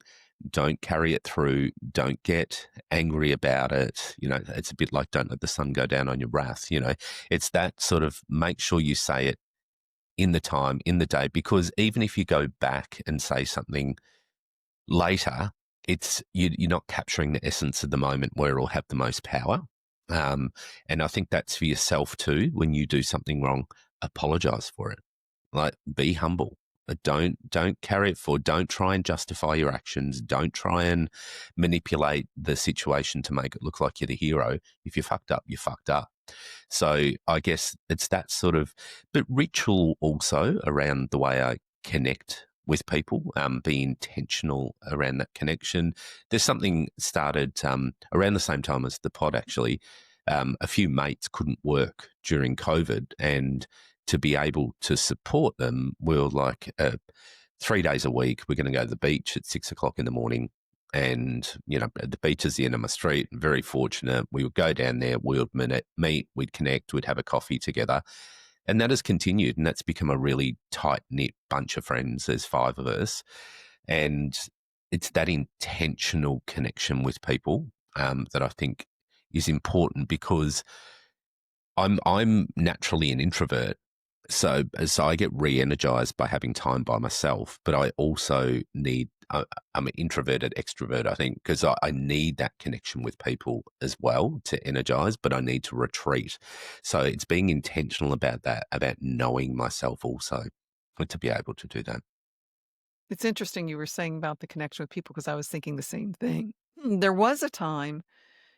Don't carry it through. Don't get angry about it. You know, it's a bit like don't let the sun go down on your wrath. You know, it's that sort of make sure you say it in the time, in the day, because even if you go back and say something later, you're not capturing the essence of the moment where it'll have the most power. And I think that's for yourself too. When you do something wrong, apologize for it. Like, be humble. Don't carry it forward. Don't try and justify your actions. Don't try and manipulate the situation to make it look like you're the hero. If you fucked up, you fucked up. So I guess it's that sort of, but ritual also around the way I connect with people, be intentional around that connection. There's something started around the same time as the pod, actually. A few mates couldn't work during COVID, and to be able to support them, we were like 3 days a week, we're going to go to the beach at 6 o'clock in the morning. And, you know, the beach is the end of my street. Very fortunate. We would go down there, we would meet, we'd connect, we'd have a coffee together. And that has continued, and that's become a really tight-knit bunch of friends. There's 5 of us. And it's that intentional connection with people that I think is important, because I'm naturally an introvert. So I get re-energized by having time by myself, but I also need, I'm an introverted extrovert, I think, because I need that connection with people as well to energize, but I need to retreat. So it's being intentional about that, about knowing myself also, to be able to do that. It's interesting you were saying about the connection with people, because I was thinking the same thing. There was a time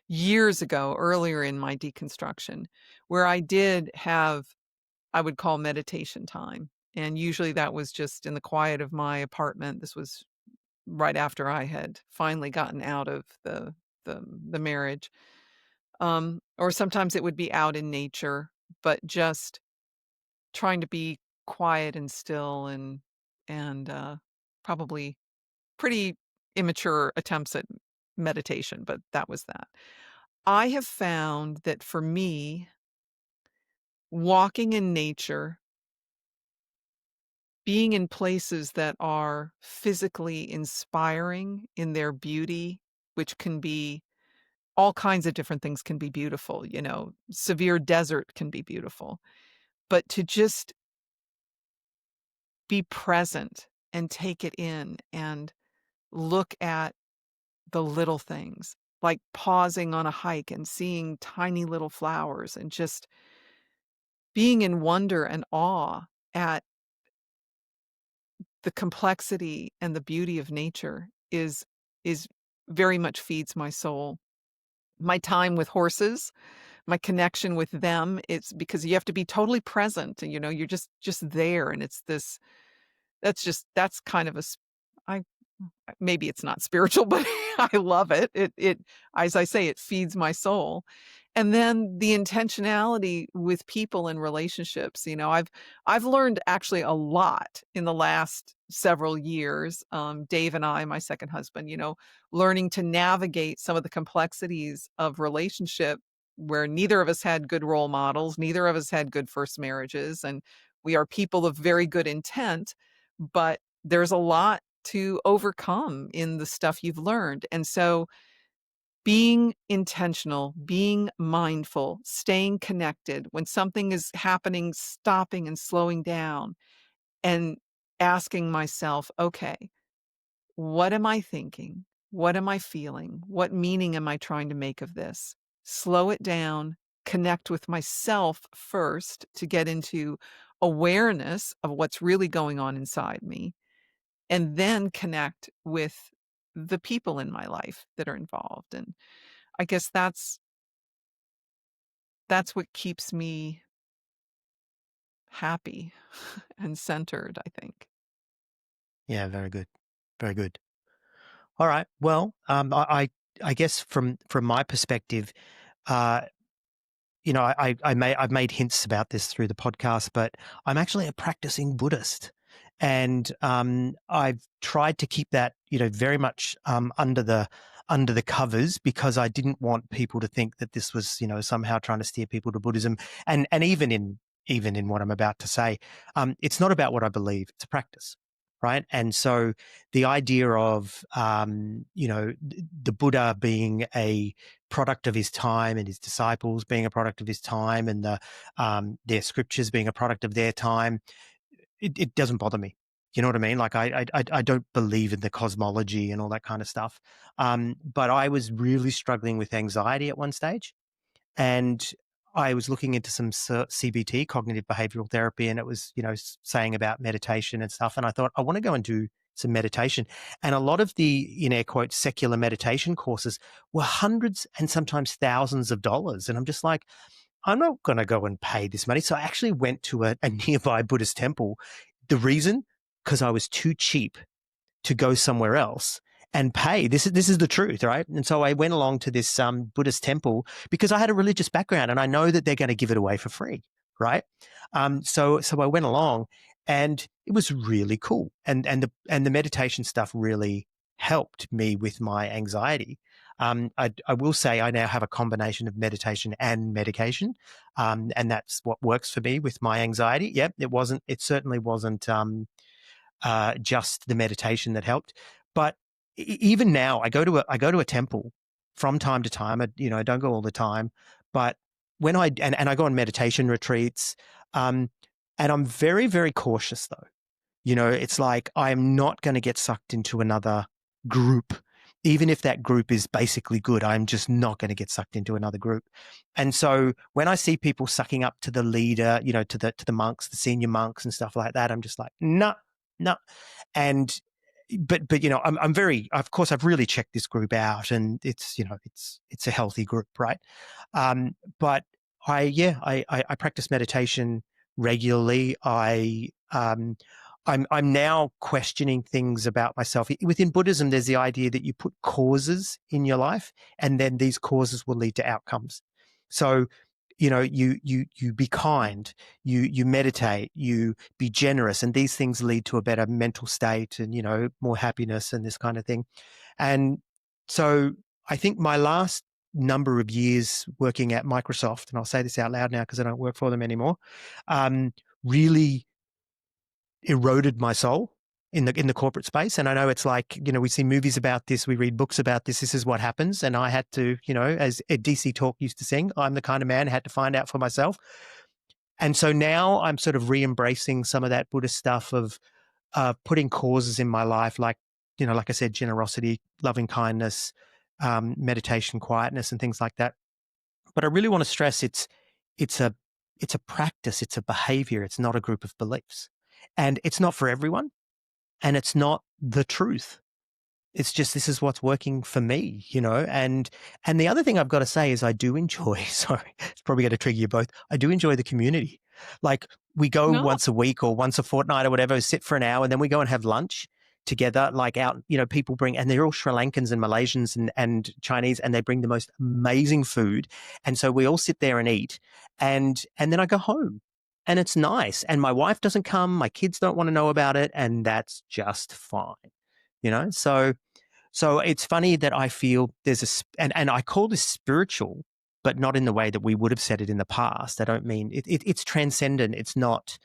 years ago, earlier in my deconstruction, where I did have, I would call meditation time. And usually that was just in the quiet of my apartment. This was right after I had finally gotten out of the marriage. Or sometimes it would be out in nature, but just trying to be quiet and still, and probably pretty immature attempts at meditation, but that was that. I have found that for me, walking in nature, being in places that are physically inspiring in their beauty, which can be all kinds of different things, can be beautiful, you know, severe desert can be beautiful. But to just be present and take it in and look at the little things, like pausing on a hike and seeing tiny little flowers and just being in wonder and awe at the complexity and the beauty of nature is very much feeds my soul. My time with horses, my connection with them, it's because you have to be totally present, and, you know, you're just there, and it's this that's kind of I maybe it's not spiritual, but I love it. It as I say, it feeds my soul. And then the intentionality with people and relationships, you know, I've learned actually a lot in the last several years. Dave and I, my second husband, you know, learning to navigate some of the complexities of relationship where neither of us had good role models, neither of us had good first marriages, and we are people of very good intent, but there's a lot to overcome in the stuff you've learned. And so being intentional, being mindful, staying connected, when something is happening, stopping and slowing down and asking myself, okay, what am I thinking? What am I feeling? What meaning am I trying to make of this? Slow it down, connect with myself first to get into awareness of what's really going on inside me, and then connect with the people in my life that are involved. And I guess that's what keeps me happy and centered, I think. Yeah, very good. Very good. All right. Well, I guess from my perspective, uh, you know, I've made hints about this through the podcast, but I'm actually a practicing Buddhist, And I've tried to keep that, very much under the covers, because I didn't want people to think that this was, somehow trying to steer people to Buddhism. And even in what I'm about to say, it's not about what I believe; it's a practice, right? And so the idea of the Buddha being a product of his time, and his disciples being a product of his time, and their scriptures being a product of their time, it doesn't bother me. You know what I mean? Like I don't believe in the cosmology and all that kind of stuff. But I was really struggling with anxiety at one stage, and I was looking into some CBT, cognitive behavioral therapy, and it was, saying about meditation and stuff. And I thought, I want to go and do some meditation. And a lot of the, in air quotes, secular meditation courses were hundreds and sometimes thousands of dollars. And I'm just like, I'm not going to go and pay this money. So I actually went to a nearby Buddhist temple. The reason? Because I was too cheap to go somewhere else and pay. This is the truth, right? And so I went along to this Buddhist temple because I had a religious background, and I know that they're going to give it away for free, right? So I went along, and it was really cool, and the meditation stuff really helped me with my anxiety. I will say I now have a combination of meditation and medication, and that's what works for me with my anxiety. Yep, it certainly wasn't just the meditation that helped. But even now, I go to a temple from time to time. I don't go all the time, but when and I go on meditation retreats, and I'm very, very cautious though. It's like I'm not going to get sucked into another group. Even if that group is basically good, I'm just not going to get sucked into another group. And so when I see people sucking up to the leader, to the monks, the senior monks and stuff like that, I'm just like, no, no. And but I'm very, of course, I've really checked this group out, and it's a healthy group, right? But I practice meditation regularly. I'm now questioning things about myself. Within Buddhism, there's the idea that you put causes in your life, and then these causes will lead to outcomes. So, you be kind, you meditate, you be generous, and these things lead to a better mental state and, more happiness and this kind of thing. And so I think my last number of years working at Microsoft, and I'll say this out loud now because I don't work for them anymore, really eroded my soul in the corporate space. And I know it's like, we see movies about this, we read books about this is what happens. And I had to, as Ed DC Talk used to sing, I'm the kind of man who had to find out for myself. And so now I'm sort of re-embracing some of that Buddhist stuff of putting causes in my life, like, like I said, generosity, loving kindness, meditation, quietness, and things like that. But I really want to stress it's a practice, it's a behavior, it's not a group of beliefs. And it's not for everyone, and it's not the truth. It's just, this is what's working for me, and the other thing I've got to say is I do enjoy, sorry, it's probably going to trigger you both. I do enjoy the community. Like, we go No. once a week or once a fortnight or whatever, sit for an hour, and then we go and have lunch together, like out, people bring, and they're all Sri Lankans and Malaysians and Chinese, and they bring the most amazing food. And so we all sit there and eat, and then I go home. And it's nice. And my wife doesn't come. My kids don't want to know about it. And that's just fine. So it's funny that I feel there's and I call this spiritual, but not in the way that we would have said it in the past. I don't mean it's transcendent. It's not,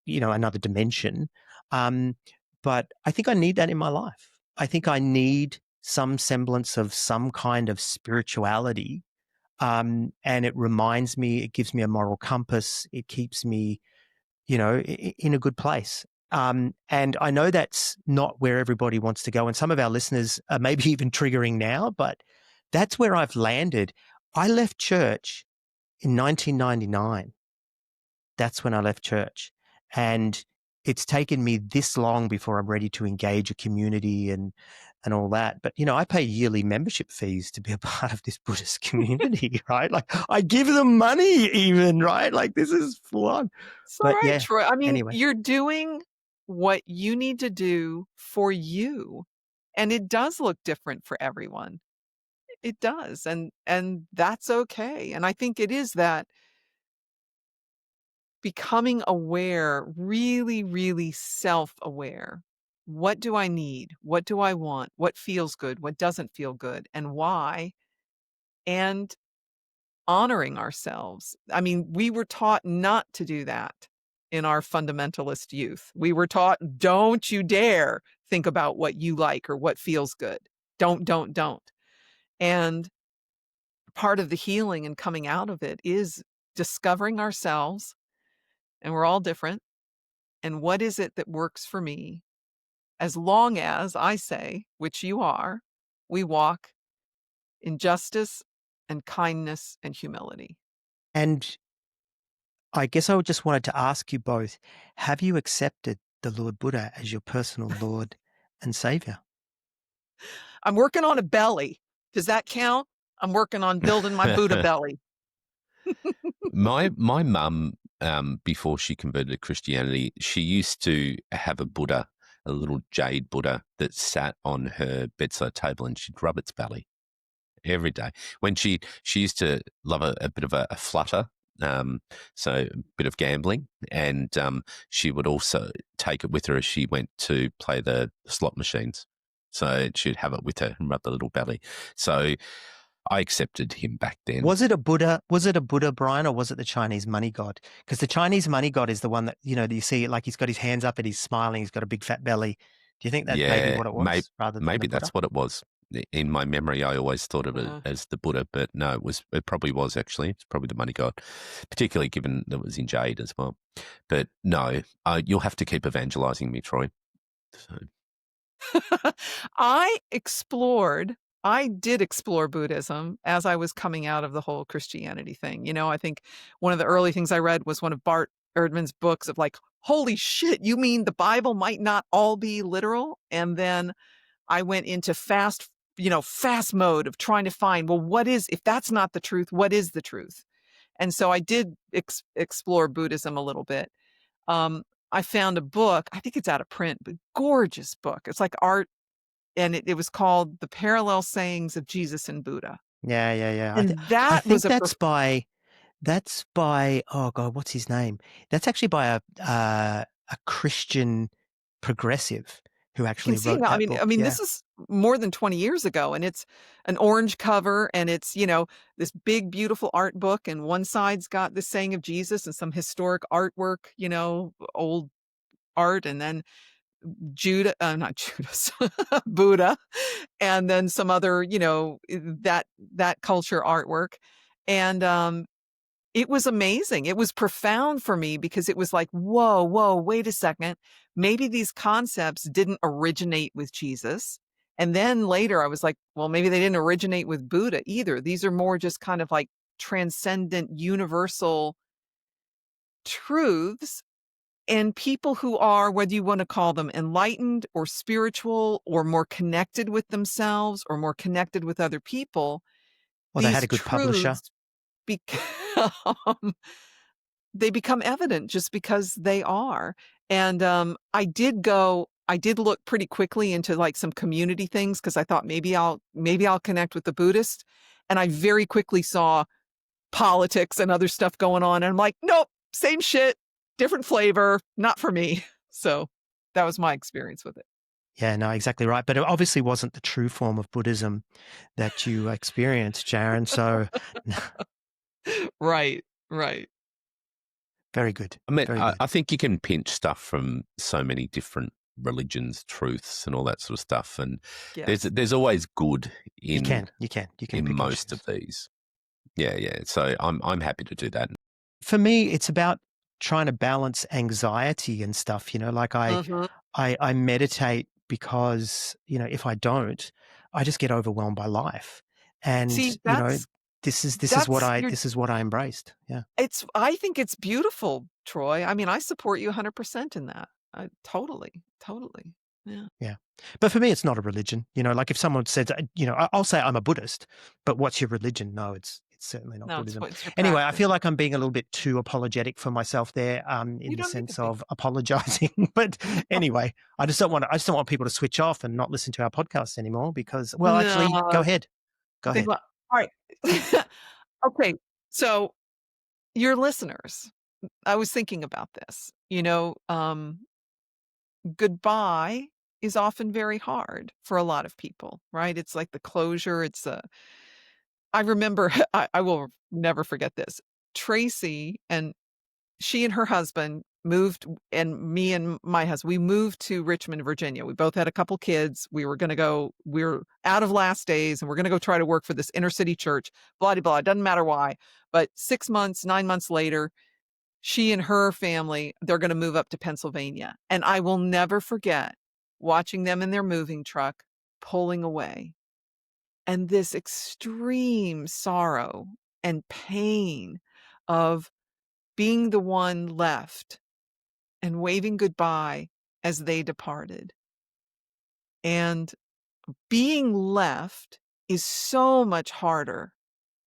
another dimension. But I think I need that in my life. I think I need some semblance of some kind of spirituality. And it reminds me, it gives me a moral compass. It keeps me, in a good place. And I know that's not where everybody wants to go. And some of our listeners are maybe even triggering now, but that's where I've landed. I left church in 1999. That's when I left church. And it's taken me this long before I'm ready to engage a community and all that. But, I pay yearly membership fees to be a part of this Buddhist community, right? Like, I give them money even, right? Like, this is full on. It's all right, Troy. I mean, anyway. You're doing what you need to do for you. And it does look different for everyone. It does. And that's okay. And I think it is that becoming aware, really, really self-aware. What do I need? What do I want? What feels good? What doesn't feel good? And why? And honoring ourselves. I mean, we were taught not to do that in our fundamentalist youth. We were taught, don't you dare think about what you like or what feels good. Don't. And part of the healing and coming out of it is discovering ourselves, and we're all different. And what is it that works for me? As long as I say, which you are, we walk in justice and kindness and humility. And I guess I just wanted to ask you both, have you accepted the Lord Buddha as your personal Lord and Savior? I'm working on a belly. Does that count? I'm working on building my Buddha belly. My mum, before she converted to Christianity, she used to have a Buddha, a little jade Buddha that sat on her bedside table, and she'd rub its belly every day. When she used to love a bit of a flutter, so a bit of gambling, and she would also take it with her as she went to play the slot machines. So she'd have it with her and rub the little belly. So I accepted him back then. Was it a Buddha? Was it a Buddha, Brian, or was it the Chinese money god? Because the Chinese money god is the one that, that you see, like he's got his hands up and he's smiling. He's got a big fat belly. Do you think that may be what it was, rather than maybe the Buddha? that's what it was. In my memory, I always thought of it as the Buddha, but no, it probably was actually. It's probably the money god, particularly given that it was in jade as well. But no, you'll have to keep evangelizing me, Troy. So. I did explore Buddhism as I was coming out of the whole Christianity thing. I think one of the early things I read was one of Bart Ehrman's books of like, holy shit, you mean the Bible might not all be literal? And then I went into fast mode of trying to find, well, if that's not the truth, what is the truth? And so I did explore Buddhism a little bit. I found a book, I think it's out of print, but gorgeous book. It's like art, and it was called The Parallel Sayings of Jesus and Buddha. Yeah. And I think that's by, oh God, what's his name? That's actually by a Christian progressive who actually wrote that book. I mean, this is more than 20 years ago, and it's an orange cover, and it's, this big, beautiful art book, and one side's got the saying of Jesus and some historic artwork, old art, and then not Judas, Buddha, and then some other, that culture artwork. And it was amazing. It was profound for me because it was like, whoa, wait a second. Maybe these concepts didn't originate with Jesus. And then later I was like, well, maybe they didn't originate with Buddha either. These are more just kind of like transcendent, universal truths. And people who are, whether you want to call them enlightened or spiritual or more connected with themselves or more connected with other people, well, they had a good publisher. They become evident just because they are. And I did look pretty quickly into like some community things because I thought maybe I'll connect with the Buddhist. And I very quickly saw politics and other stuff going on. And I'm like, nope, same shit, different flavor, not for me. So that was my experience with it. Yeah, no, exactly right. But it obviously wasn't the true form of Buddhism that you experienced, Sharon. So Right. Very good. I mean, Very good. I think you can pinch stuff from so many different religions, truths, and all that sort of stuff. And yes. there's always good in you can in most of these. Yeah. So I'm happy to do that. For me, it's about trying to balance anxiety and stuff. Like I meditate because if I don't, I just get overwhelmed by life. And this is what I embraced. Yeah. I think it's beautiful, Troy. I mean, I support you 100% in that. Totally. Yeah. Yeah. But for me, it's not a religion. Like if someone says, I'll say I'm a Buddhist, but what's your religion? No, it's certainly not Buddhism. Anyway, I feel like I'm being a little bit too apologetic for myself there, in the sense of apologizing. But anyway, I just don't want people to switch off and not listen to our podcast anymore because, actually, go ahead. Go ahead. All right. Okay. So your listeners, I was thinking about this, goodbye is often very hard for a lot of people, right? It's like the closure. I remember, I will never forget this. Tracy and she and her husband moved, and me and my husband, we moved to Richmond, Virginia. We both had a couple kids. We were out of last days and we're going to go try to work for this inner city church, blah, blah, blah. It doesn't matter why. But 6 months, 9 months later, she and her family, they're going to move up to Pennsylvania. And I will never forget watching them in their moving truck pulling away, and this extreme sorrow and pain of being the one left and waving goodbye as they departed. And being left is so much harder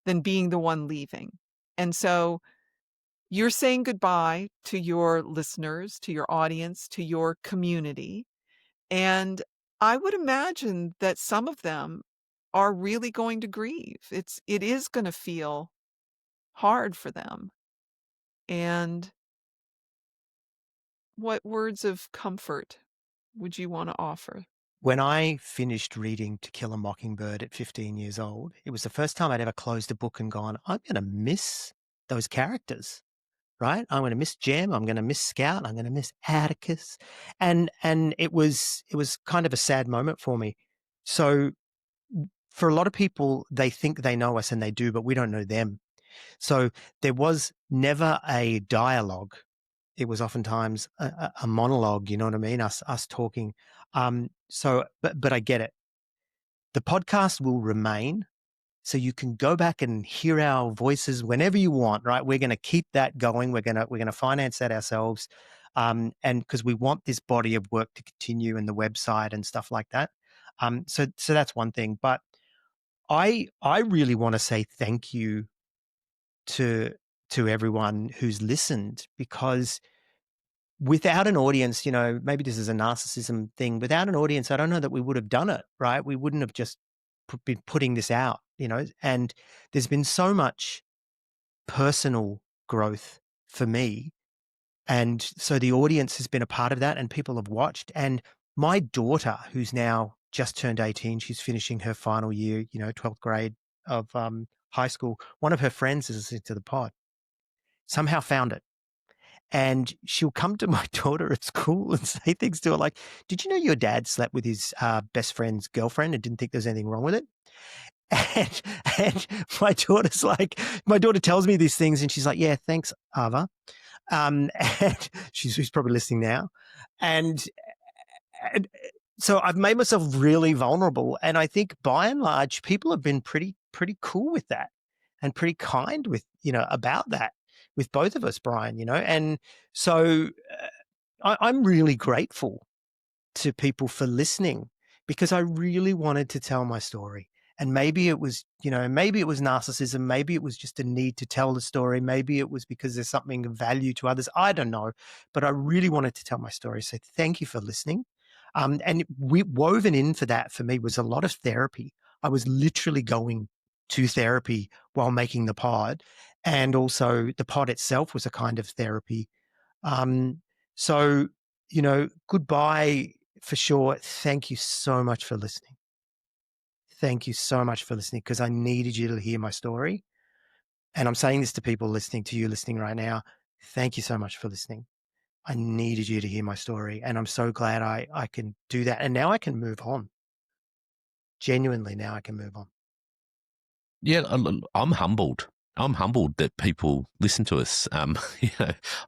than being the one leaving. And so you're saying goodbye to your listeners, to your audience, to your community. And I would imagine that some of them are really going to grieve. It is going to feel hard for them. And what words of comfort would you want to offer? When I finished reading To Kill a Mockingbird at 15 years old, it was the first time I'd ever closed a book and gone, I'm going to miss those characters, right? I'm going to miss Jem. I'm going to miss Scout. I'm going to miss Atticus. And it was kind of a sad moment for me. So for a lot of people, they think they know us and they do, but we don't know them. So there was never a dialogue. It was oftentimes a monologue, you know what I mean? Us talking. But I get it. The podcast will remain, so you can go back and hear our voices whenever you want, right? We're going to keep that going. We're going to finance that ourselves, and because we want this body of work to continue, and the website and stuff like that. So that's one thing. But I really want to say thank you to everyone who's listened, because without an audience, maybe this is a narcissism thing. Without an audience, I don't know that we would have done it, right? We wouldn't have just been putting this out, and there's been so much personal growth for me. And so the audience has been a part of that, and people have watched. And my daughter, who's now just turned 18, she's finishing her final year, 12th grade of high school. One of her friends is listening to the pod, somehow found it. And she'll come to my daughter at school and say things to her like, did you know your dad slept with his best friend's girlfriend and didn't think there's anything wrong with it? And my daughter tells me these things and she's like, yeah, thanks, Ava. And she's probably listening now. And so I've made myself really vulnerable. And I think by and large, people have been pretty cool with that and pretty kind with, about that. With both of us, Brian, and so I'm really grateful to people for listening, because I really wanted to tell my story. And maybe it was, maybe it was narcissism, maybe it was just a need to tell the story, maybe it was because there's something of value to others. I don't know, but I really wanted to tell my story. So thank you for listening. And woven in for that for me was a lot of therapy. I was literally going to therapy while making the pod. And also the pod itself was a kind of therapy. So, goodbye for sure. Thank you so much for listening. Thank you so much for listening, because I needed you to hear my story. And I'm saying this to people listening, to you listening right now. Thank you so much for listening. I needed you to hear my story. And I'm so glad I can do that. And now I can move on. Genuinely, now I can move on. Yeah, I'm humbled. I'm humbled that people listen to us.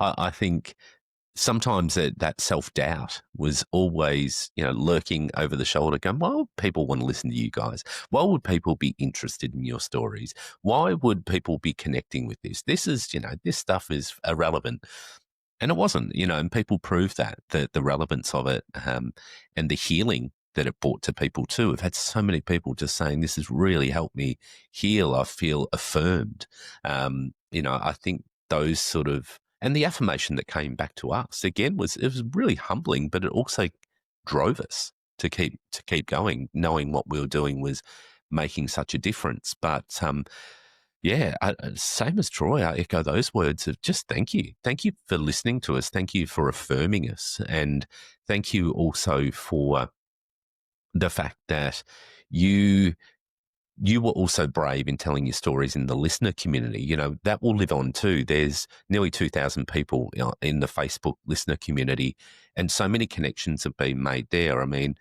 I think sometimes that self-doubt was always, lurking over the shoulder going, why would people want to listen to you guys? Why would people be interested in your stories? Why would people be connecting with this? This is, this stuff is irrelevant. And it wasn't, and people proved that, the relevance of it, and the healing that it brought to people too. I've had so many people just saying, this has really helped me heal. I feel affirmed. I think those sort of, and the affirmation that came back to us again was really humbling, but it also drove us to keep going, knowing what we were doing was making such a difference. But Yeah, same as Troy. I echo those words of just thank you. Thank you for listening to us. Thank you for affirming us. And thank you also for the fact that you you were also brave in telling your stories in the listener community. You know, that will live on too. There's nearly 2,000 people in the Facebook listener community, and so many connections have been made there. I mean,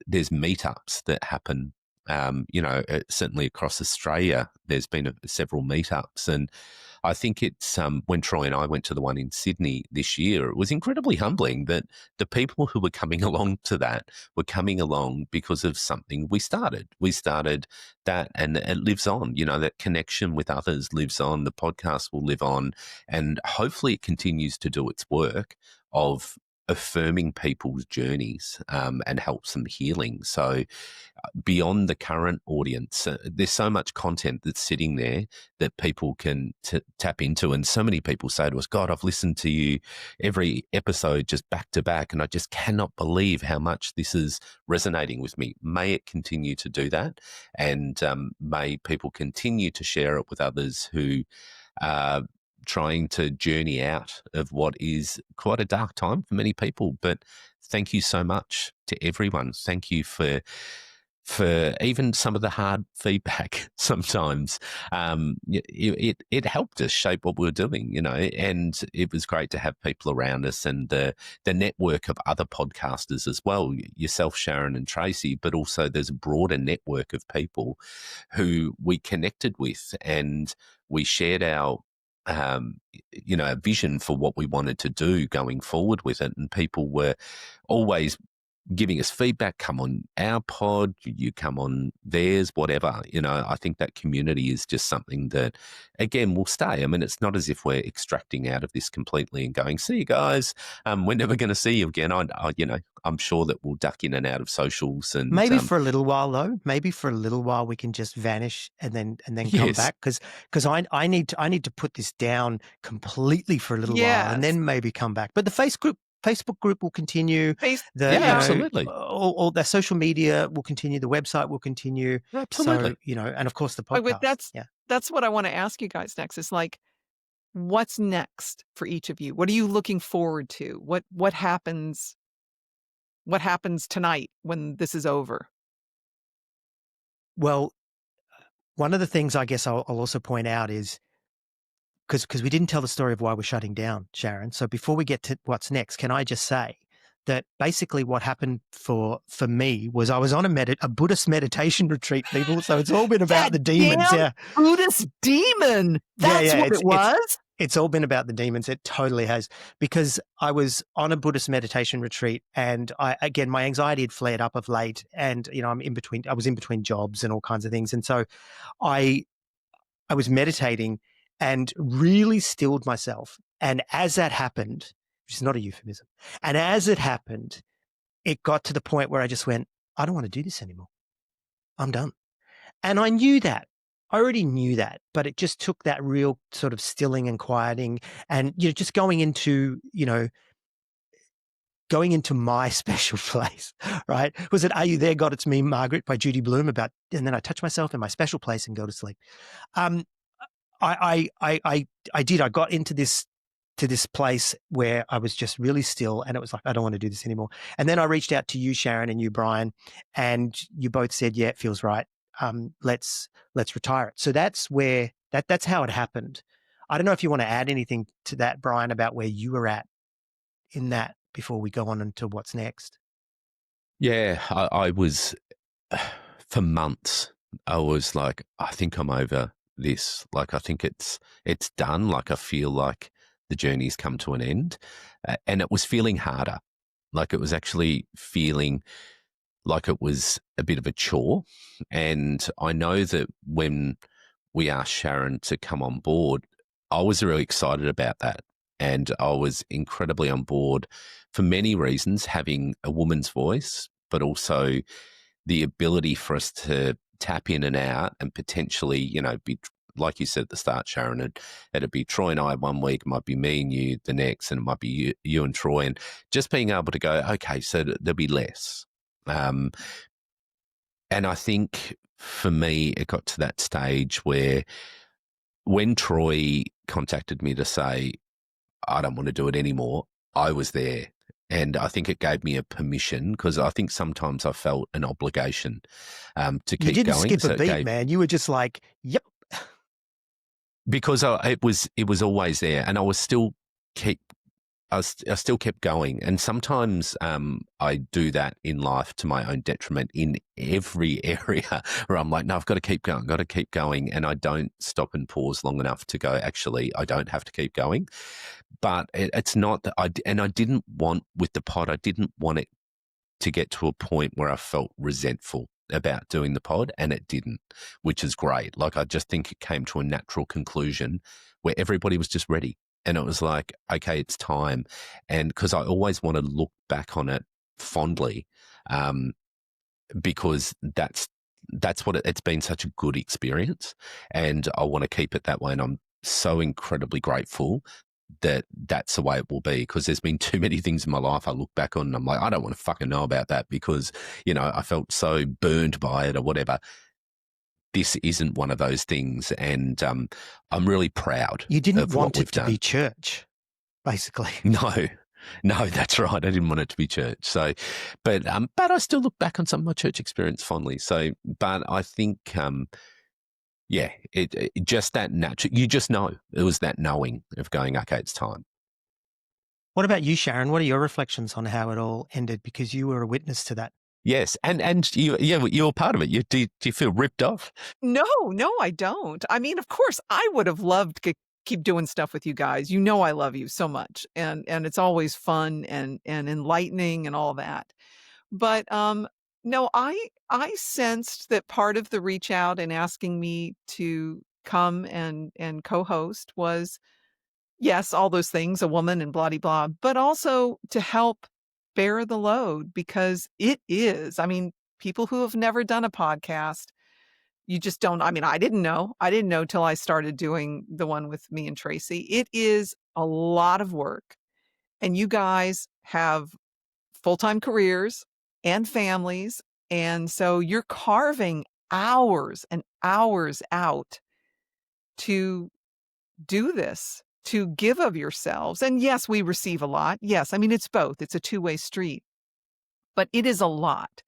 there's meetups that happen. Certainly across Australia, there's been several meetups, and I think it's when Troy and I went to the one in Sydney this year, it was incredibly humbling that the people who were coming along to that were coming along because of something we started. We started that, and it lives on. You know, that connection with others lives on. The podcast will live on, and hopefully it continues to do its work of affirming people's journeys and helps them healing. So beyond the current audience, there's so much content that's sitting there that people can tap into. And so many people say to us, God, I've listened to you every episode just back to back, and I just cannot believe how much this is resonating with me. May it continue to do that. And may people continue to share it with others who are trying to journey out of what is quite a dark time for many people. But thank you so much to everyone. Thank you for even some of the hard feedback sometimes. It helped us shape what we were doing, you know, and it was great to have people around us and the network of other podcasters as well, yourself, Sharon and Tracy, but also there's a broader network of people who we connected with, and we shared our a vision for what we wanted to do going forward with it. And people were always giving us feedback, come on our pod, you come on theirs, whatever. You know, I think that community is just something that, again, will stay. I mean, it's not as if we're extracting out of this completely and going, see you guys, we're never going to see you again. I'm sure that we'll duck in and out of socials. And maybe for a little while, though, maybe for a little while we can just vanish and then come back, because I need to put this down completely for a little while and then maybe come back. But the Facebook group will continue. Absolutely. All the social media will continue. The website will continue. Absolutely. So, and of course the podcast. That's what I want to ask you guys next is like, what's next for each of you? What are you looking forward to? What happens tonight when this is over? Well, one of the things I guess I'll also point out is, because we didn't tell the story of why we're shutting down, Sharon. So before we get to what's next, can I just say that basically what happened for me was I was on a Buddhist meditation retreat, people. So it's all been about the demons. Yeah, Buddhist demon. That's what it was. It's all been about the demons. It totally has, because I was on a Buddhist meditation retreat, and my anxiety had flared up of late, and I was in between jobs and all kinds of things, and so I was meditating and really stilled myself. And as that happened, which is not a euphemism, and as it happened, it got to the point where I just went, I don't want to do this anymore. I'm done. And I knew that. I already knew that, but it just took that real sort of stilling and quieting and, just going into my special place, right? Was it Are You There, God? It's Me, Margaret by Judy Blume and then I touch myself in my special place and go to sleep. I did. I got into this place where I was just really still, and it was like, I don't want to do this anymore. And then I reached out to you, Sharon, and you, Brian, and you both said, yeah, it feels right. Let's retire it. So that's where that's how it happened. I don't know if you want to add anything to that, Brian, about where you were at in that before we go on into what's next. Yeah, I was for months. I was like, I think I'm over this. Like, I think it's done. Like, I feel like the journey's come to an end, and it was feeling harder. Like, it was actually feeling like it was a bit of a chore. And I know that when we asked Sharon to come on board, I was really excited about that. And I was incredibly on board for many reasons, having a woman's voice, but also the ability for us to tap in and out and potentially, be, like you said at the start, Sharon, it'd be Troy and I one week, it might be me and you the next, and it might be you and Troy, and just being able to go, okay, so there'll be less. And I think for me, it got to that stage where when Troy contacted me to say, I don't want to do it anymore, I was there. And I think it gave me a permission, because I think sometimes I felt an obligation to keep going. You didn't skip a beat, man. You were just like, yep. Because it was always there, and I still kept going. And sometimes I do that in life to my own detriment in every area, where I'm like, no, I've got to keep going. And I don't stop and pause long enough to go, actually, I don't have to keep going. But it's not that I didn't want, with the pod, I didn't want it to get to a point where I felt resentful about doing the pod, and it didn't, which is great. Like, I just think it came to a natural conclusion where everybody was just ready. And it was like, okay, it's time. And because I always want to look back on it fondly, because that's what it's been, such a good experience, and I want to keep it that way. And I'm so incredibly grateful that that's the way it will be, because there's been too many things in my life I look back on and I'm like, I don't want to fucking know about that, because, I felt so burned by it or whatever. This isn't one of those things, and I'm really proud. You didn't of want what it to be church, basically. No, that's right. I didn't want it to be church. So, but I still look back on some of my church experience fondly. So, but I think, it just that natural. You just know, it was that knowing of going, okay, it's time. What about you, Sharon? What are your reflections on how it all ended? Because you were a witness to that. Yes, and you're part of it. Do you feel ripped off? No, I don't. I mean, of course, I would have loved to keep doing stuff with you guys. You know, I love you so much, and it's always fun and enlightening and all that. But no, I sensed that part of the reach out and asking me to come and co-host was, yes, all those things, a woman and blah de blah, but also to help bear the load, because it is. I mean, people who have never done a podcast, you just don't. I mean, I didn't know till I started doing the one with me and Tracy. It is a lot of work, and you guys have full-time careers and families, and so you're carving hours and hours out to do this, to give of yourselves. And yes, we receive a lot. Yes, I mean, it's both. It's a two-way street, but it is a lot.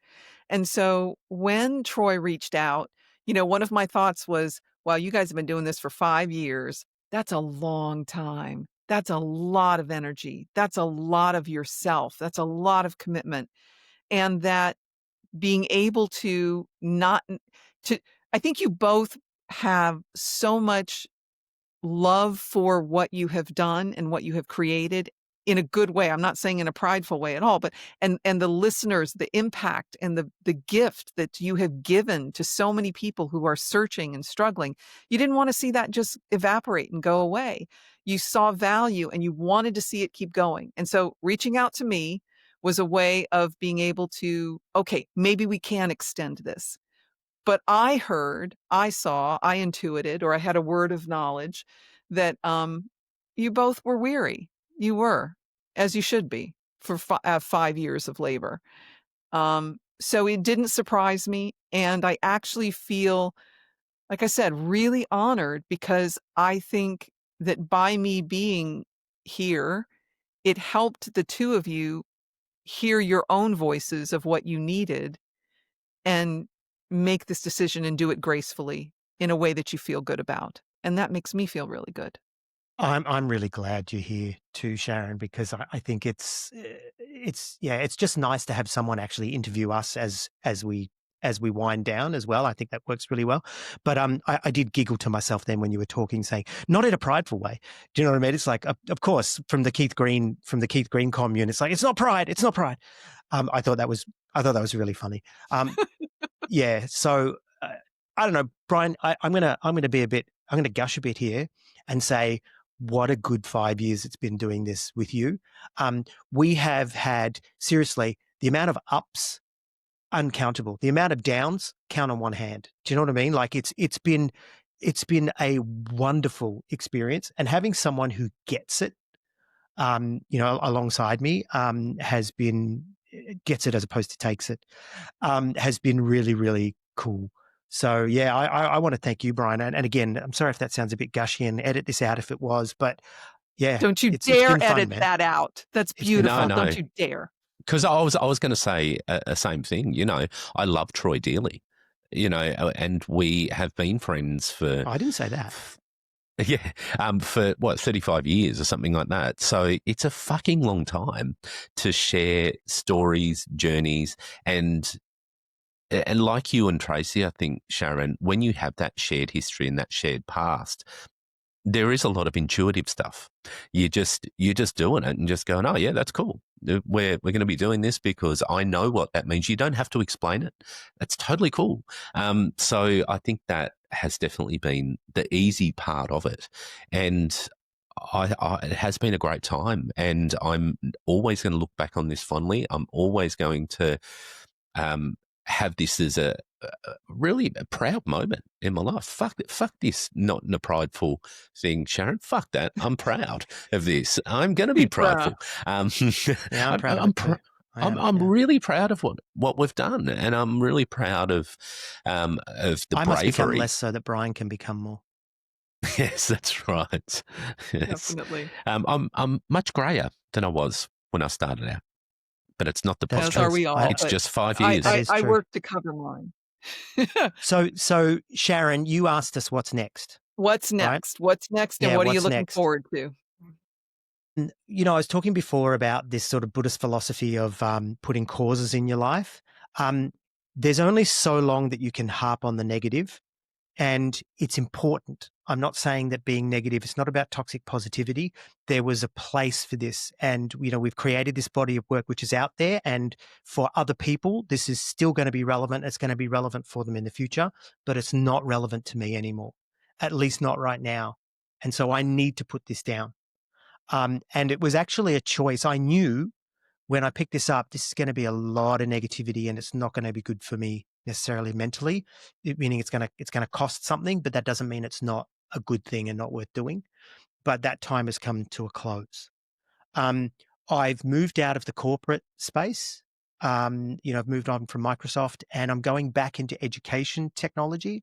And so when Troy reached out, one of my thoughts was, well, you guys have been doing this for 5 years. That's a long time. That's a lot of energy. That's a lot of yourself. That's a lot of commitment. And that being able to I think you both have so much love for what you have done and what you have created in a good way. I'm not saying in a prideful way at all, but and the listeners, the impact and the gift that you have given to so many people who are searching and struggling. You didn't want to see that just evaporate and go away. You saw value and you wanted to see it keep going. And so reaching out to me was a way of being able to, okay, maybe we can extend this. But I heard, I saw, I intuited, or I had a word of knowledge that you both were weary. You were, as you should be, for 5 years of labor. So it didn't surprise me. And I actually feel, like I said, really honored, because I think that by me being here, it helped the two of you hear your own voices of what you needed and make this decision and do it gracefully in a way that you feel good about. And that makes me feel really good. I'm really glad you're here too, Sharon, because I think it's just nice to have someone actually interview us as we wind down as well. I think that works really well. But I did giggle to myself then when you were talking, saying not in a prideful way. Do you know what I mean? It's like, of course, from the Keith Green commune, it's like, it's not pride. I thought that was really funny. Yeah. So I don't know, Brian. I'm gonna gush a bit here and say what a good 5 years it's been doing this with you. We have had, seriously, the amount of ups, uncountable. The amount of downs, count on one hand. Do you know what I mean? Like it's been a wonderful experience, and having someone who gets it, alongside me, gets it as opposed to takes it, has been really, really cool So, yeah, I want to thank you, Brian. And again, I'm sorry if that sounds a bit gushy, and edit this out if it was, but yeah, Don't you it's dare been fun, edit man. that out. That's It's been beautiful. fun. No. Don't you dare. Because I was going to say a same thing. I love Troy dearly, and we have been friends for. Oh, I didn't say that. Yeah, for 35 years or something like that. So it's a fucking long time to share stories, journeys, and like you and Tracy, I think, Sharon, when you have that shared history and that shared past, there is a lot of intuitive stuff. You're just doing it and just going, oh yeah, that's cool. We're going to be doing this because I know what that means. You don't have to explain it. That's totally cool. So I think that has definitely been the easy part of it, and it has been a great time. And I'm always going to look back on this fondly. I'm always going to have this as a really a proud moment in my life. Fuck this, not in a prideful thing, Sharon. Fuck that. I'm proud of this. I'm going to be prideful. Yeah, I'm proud of it too. I'm really proud of what we've done, and I'm really proud of the I bravery. must become less so that Brian can become more. Yes, that's right. Yes. Definitely. I'm much grayer than I was when I started out, but it's not the That's posture. As are we all. It's just 5 years. I work to cover mine. So Sharon, you asked us what's next. What's next? Right? What's next, and what are you looking forward to? I was talking before about this sort of Buddhist philosophy of putting causes in your life. There's only so long that you can harp on the negative, and it's important. I'm not saying that being negative, it's not about toxic positivity. There was a place for this, and we've created this body of work which is out there, and for other people, this is still going to be relevant. It's going to be relevant for them in the future, but it's not relevant to me anymore, at least not right now. And so I need to put this down. And it was actually a choice. I knew when I picked this up, this is going to be a lot of negativity, and it's not going to be good for me necessarily mentally, meaning it's going to cost something, but that doesn't mean it's not a good thing and not worth doing. But that time has come to a close. I've moved out of the corporate space. I've moved on from Microsoft, and I'm going back into education technology.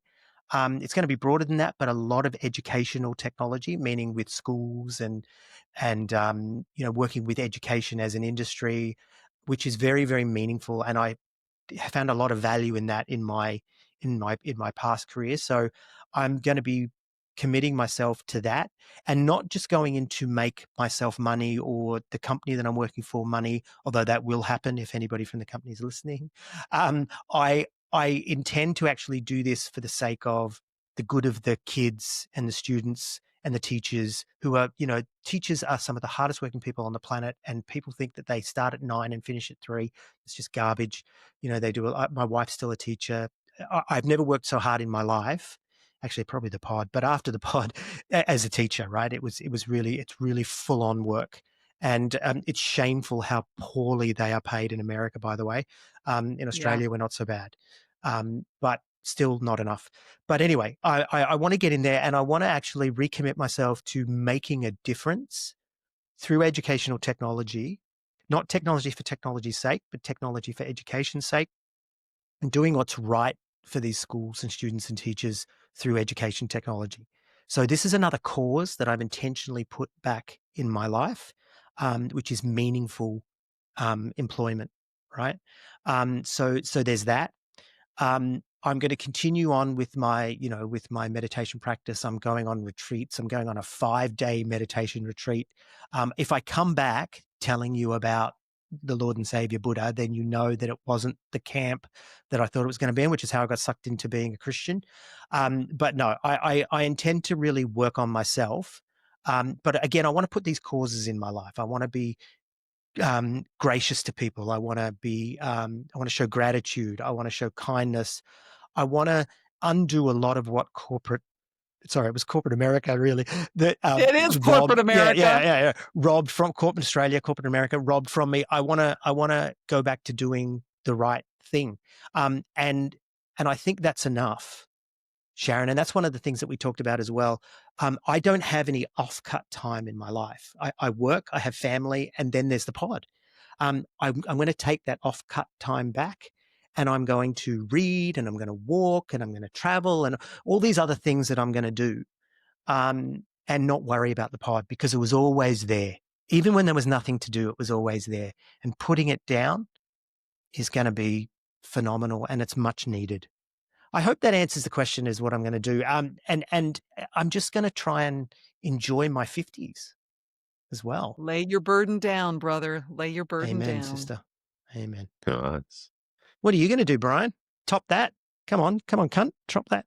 It's going to be broader than that, but a lot of educational technology, meaning with schools and working with education as an industry, which is very, very meaningful. And I found a lot of value in that in my past career. So I'm going to be committing myself to that, and not just going in to make myself money or the company that I'm working for money, although that will happen if anybody from the company is listening. I intend to actually do this for the sake of the good of the kids and the students and the teachers who are, teachers are some of the hardest working people on the planet, and people think that they start at 9 and finish at 3. It's just garbage. They do. My wife's still a teacher. I've never worked so hard in my life. Actually, probably the pod, but after the pod, as a teacher, right? It's really full on work. And it's shameful how poorly they are paid in America, by the way. In Australia, we're not so bad, but still not enough. But anyway, I want to get in there, and I want to actually recommit myself to making a difference through educational technology, not technology for technology's sake, but technology for education's sake, and doing what's right for these schools and students and teachers through education technology. So this is another cause that I've intentionally put back in my life, which is meaningful employment, right? So there's that. I'm going to continue on with my meditation practice. I'm going on retreats. I'm going on a 5-day meditation retreat. If I come back telling you about the Lord and Savior Buddha, then you know that it wasn't the camp that I thought it was going to be in, which is how I got sucked into being a Christian. But no, I intend to really work on myself. But again, I want to put these causes in my life. I want to be gracious to people. I want to show gratitude. I want to show kindness. I want to undo a lot of what it was corporate America, really. That it is corporate America. Yeah. Robbed from corporate Australia, corporate America, robbed from me. I want to go back to doing the right thing. And I think that's enough, Sharon. And that's one of the things that we talked about as well. I don't have any off-cut time in my life. I work, I have family, and then there's the pod. I'm going to take that off-cut time back, and I'm going to read and I'm going to walk and I'm going to travel and all these other things that I'm going to do, and not worry about the pod because it was always there. Even when there was nothing to do, it was always there. And putting it down is going to be phenomenal, and it's much needed. I hope that answers the question is what I'm going to do. And I'm just going to try and enjoy my 50s as well. Lay your burden down, brother. Lay your burden Amen, down. sister. Amen. Nice. What are you going to do, Brian? Top that. Come on, cunt. Top that.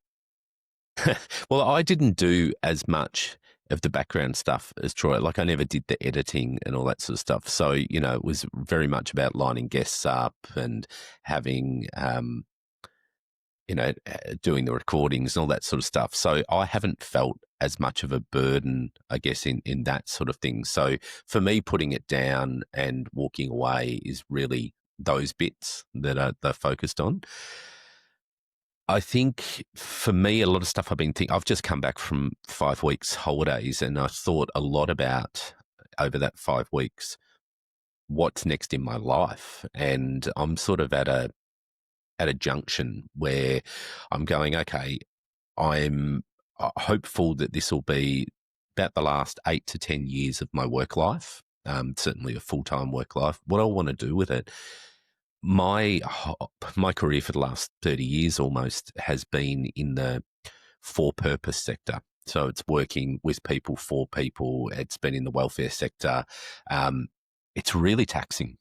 Well, I didn't do as much of the background stuff as Troy. Like, I never did the editing and all that sort of stuff. So, it was very much about lining guests up and having, doing the recordings and all that sort of stuff. So I haven't felt as much of a burden, I guess, in that sort of thing. So for me, putting it down and walking away is really those bits that they're focused on. I think for me, a lot of stuff I've just come back from 5 weeks holidays, and I thought a lot about over that 5 weeks, what's next in my life. And I'm sort of at a junction where I'm going, okay, I'm hopeful that this will be about the last 8 to 10 years of my work life, certainly a full-time work life. What I want to do with it, my career for the last 30 years almost has been in the for-purpose sector. So it's working with people, for people. It's been in the welfare sector. It's really taxing.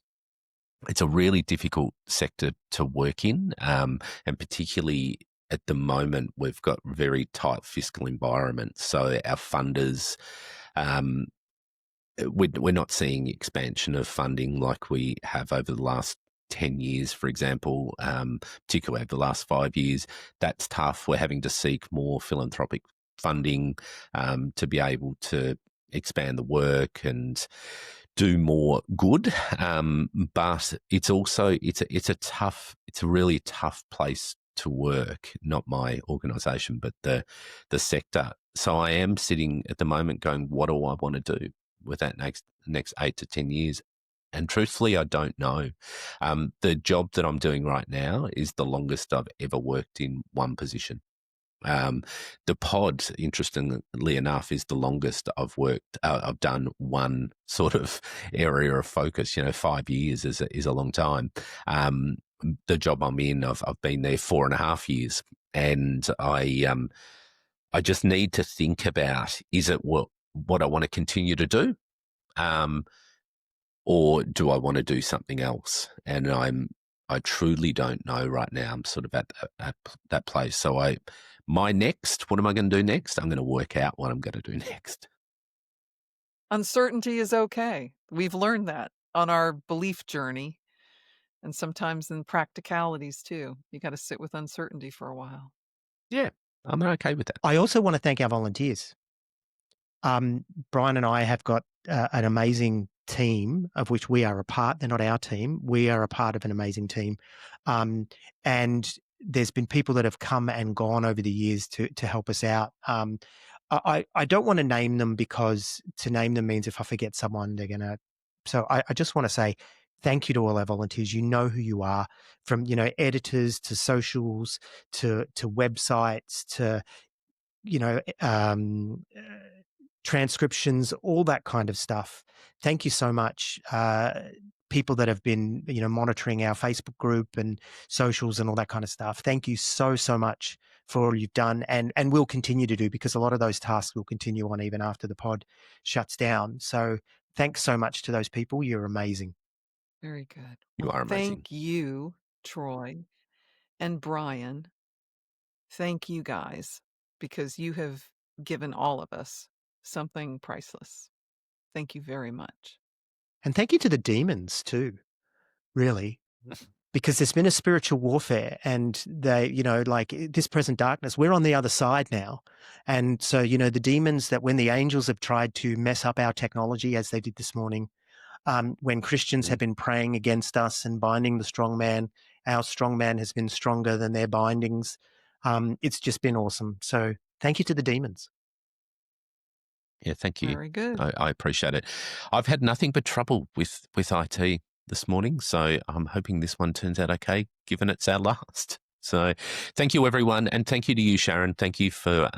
It's a really difficult sector to work in, and particularly at the moment, we've got very tight fiscal environment. So our funders, we're not seeing expansion of funding like we have over the last 10 years, for example, particularly over the last 5 years. That's tough. We're having to seek more philanthropic funding to be able to expand the work and do more good. But it's also, it's a really tough place to work, not my organisation, but the sector. So I am sitting at the moment going, what do I want to do with that next 8 to 10 years? And truthfully, I don't know. The job that I'm doing right now is the longest I've ever worked in one position. The pod, interestingly enough, is the longest I've worked. I've done one sort of area of focus. 5 years is a long time. The job I'm in, I've been there 4.5 years, and I just need to think about, is it what I want to continue to do, or do I want to do something else? And I truly don't know right now. I'm sort of at that place. So what am I going to do next? I'm going to work out what I'm going to do next. Uncertainty is okay. We've learned that on our belief journey, and sometimes in practicalities too. You got to sit with uncertainty for a while. Yeah, I'm okay with that. I also want to thank our volunteers. Brian and I have got an amazing team of which we are a part. They're not our team. We are a part of an amazing team. And there's been people that have come and gone over the years to help us out. I don't want to name them because to name them means if I forget someone, they're going to. So I just want to say thank you to all our volunteers. You know who you are, from, editors to socials to websites to, transcriptions, all that kind of stuff. Thank you so much. People that have been, monitoring our Facebook group and socials and all that kind of stuff. Thank you so, so much for all you've done and will continue to do, because a lot of those tasks will continue on even after the pod shuts down. So thanks so much to those people. You're amazing. Very good. You are amazing. Thank you, Troy and Brian. Thank you guys, because you have given all of us something priceless. Thank you very much. And thank you to the demons too, really, because there's been a spiritual warfare, and they, like this present darkness, we're on the other side now. And so, the demons that when the angels have tried to mess up our technology, as they did this morning, when Christians have been praying against us and binding the strong man, our strong man has been stronger than their bindings. It's just been awesome. So thank you to the demons. Yeah, thank you. Very good. I appreciate it. I've had nothing but trouble with IT. this morning. So I'm hoping this one turns out okay, given it's our last. So thank you, everyone. And thank you to you, Sharon. Thank you for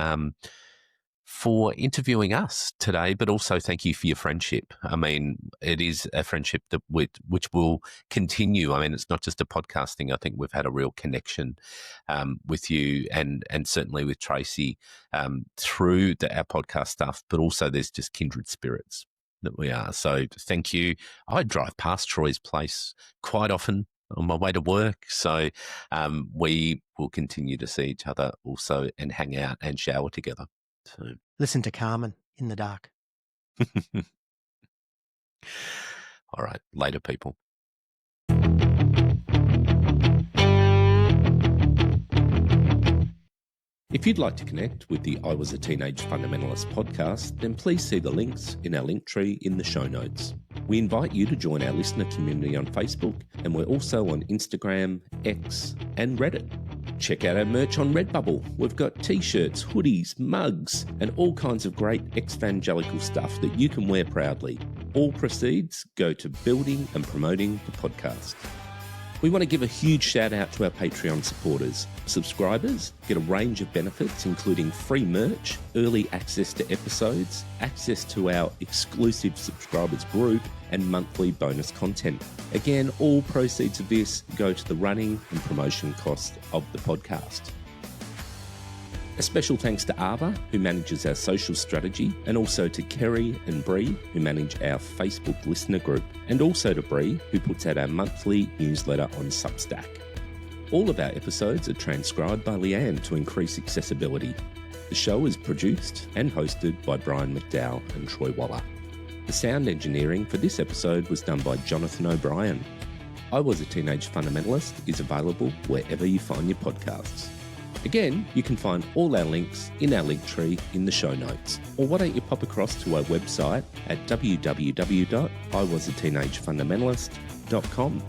interviewing us today, but also thank you for your friendship. I mean, it is a friendship that which will continue. I mean, it's not just a podcast thing. I think we've had a real connection with you and certainly with Tracy through our podcast stuff, but also there's just kindred spirits that we are. So thank you. I drive past Troy's place quite often on my way to work. So we will continue to see each other also and hang out and shower together. So. Listen to Carmen in the dark. All right. Later, people. If you'd like to connect with the I Was a Teenage Fundamentalist podcast, then please see the links in our link tree in the show notes. We invite you to join our listener community on Facebook, and we're also on Instagram, X, and Reddit. Check out our merch on Redbubble. We've got t-shirts, hoodies, mugs, and all kinds of great evangelical stuff that you can wear proudly. All proceeds go to building and promoting the podcast. We want to give a huge shout out to our Patreon supporters. Subscribers get a range of benefits, including free merch, early access to episodes, access to our exclusive subscribers group, and monthly bonus content. Again, all proceeds of this go to the running and promotion cost of the podcast. A special thanks to Ava, who manages our social strategy, and also to Kerry and Bree, who manage our Facebook listener group, and also to Bree, who puts out our monthly newsletter on Substack. All of our episodes are transcribed by Leanne to increase accessibility. The show is produced and hosted by Brian McDowell and Troy Waller. The sound engineering for this episode was done by Jonathan O'Brien. I Was a Teenage Fundamentalist is available wherever you find your podcasts. Again, you can find all our links in our link tree in the show notes. Or why don't you pop across to our website at www.iwasateenagefundamentalist.com.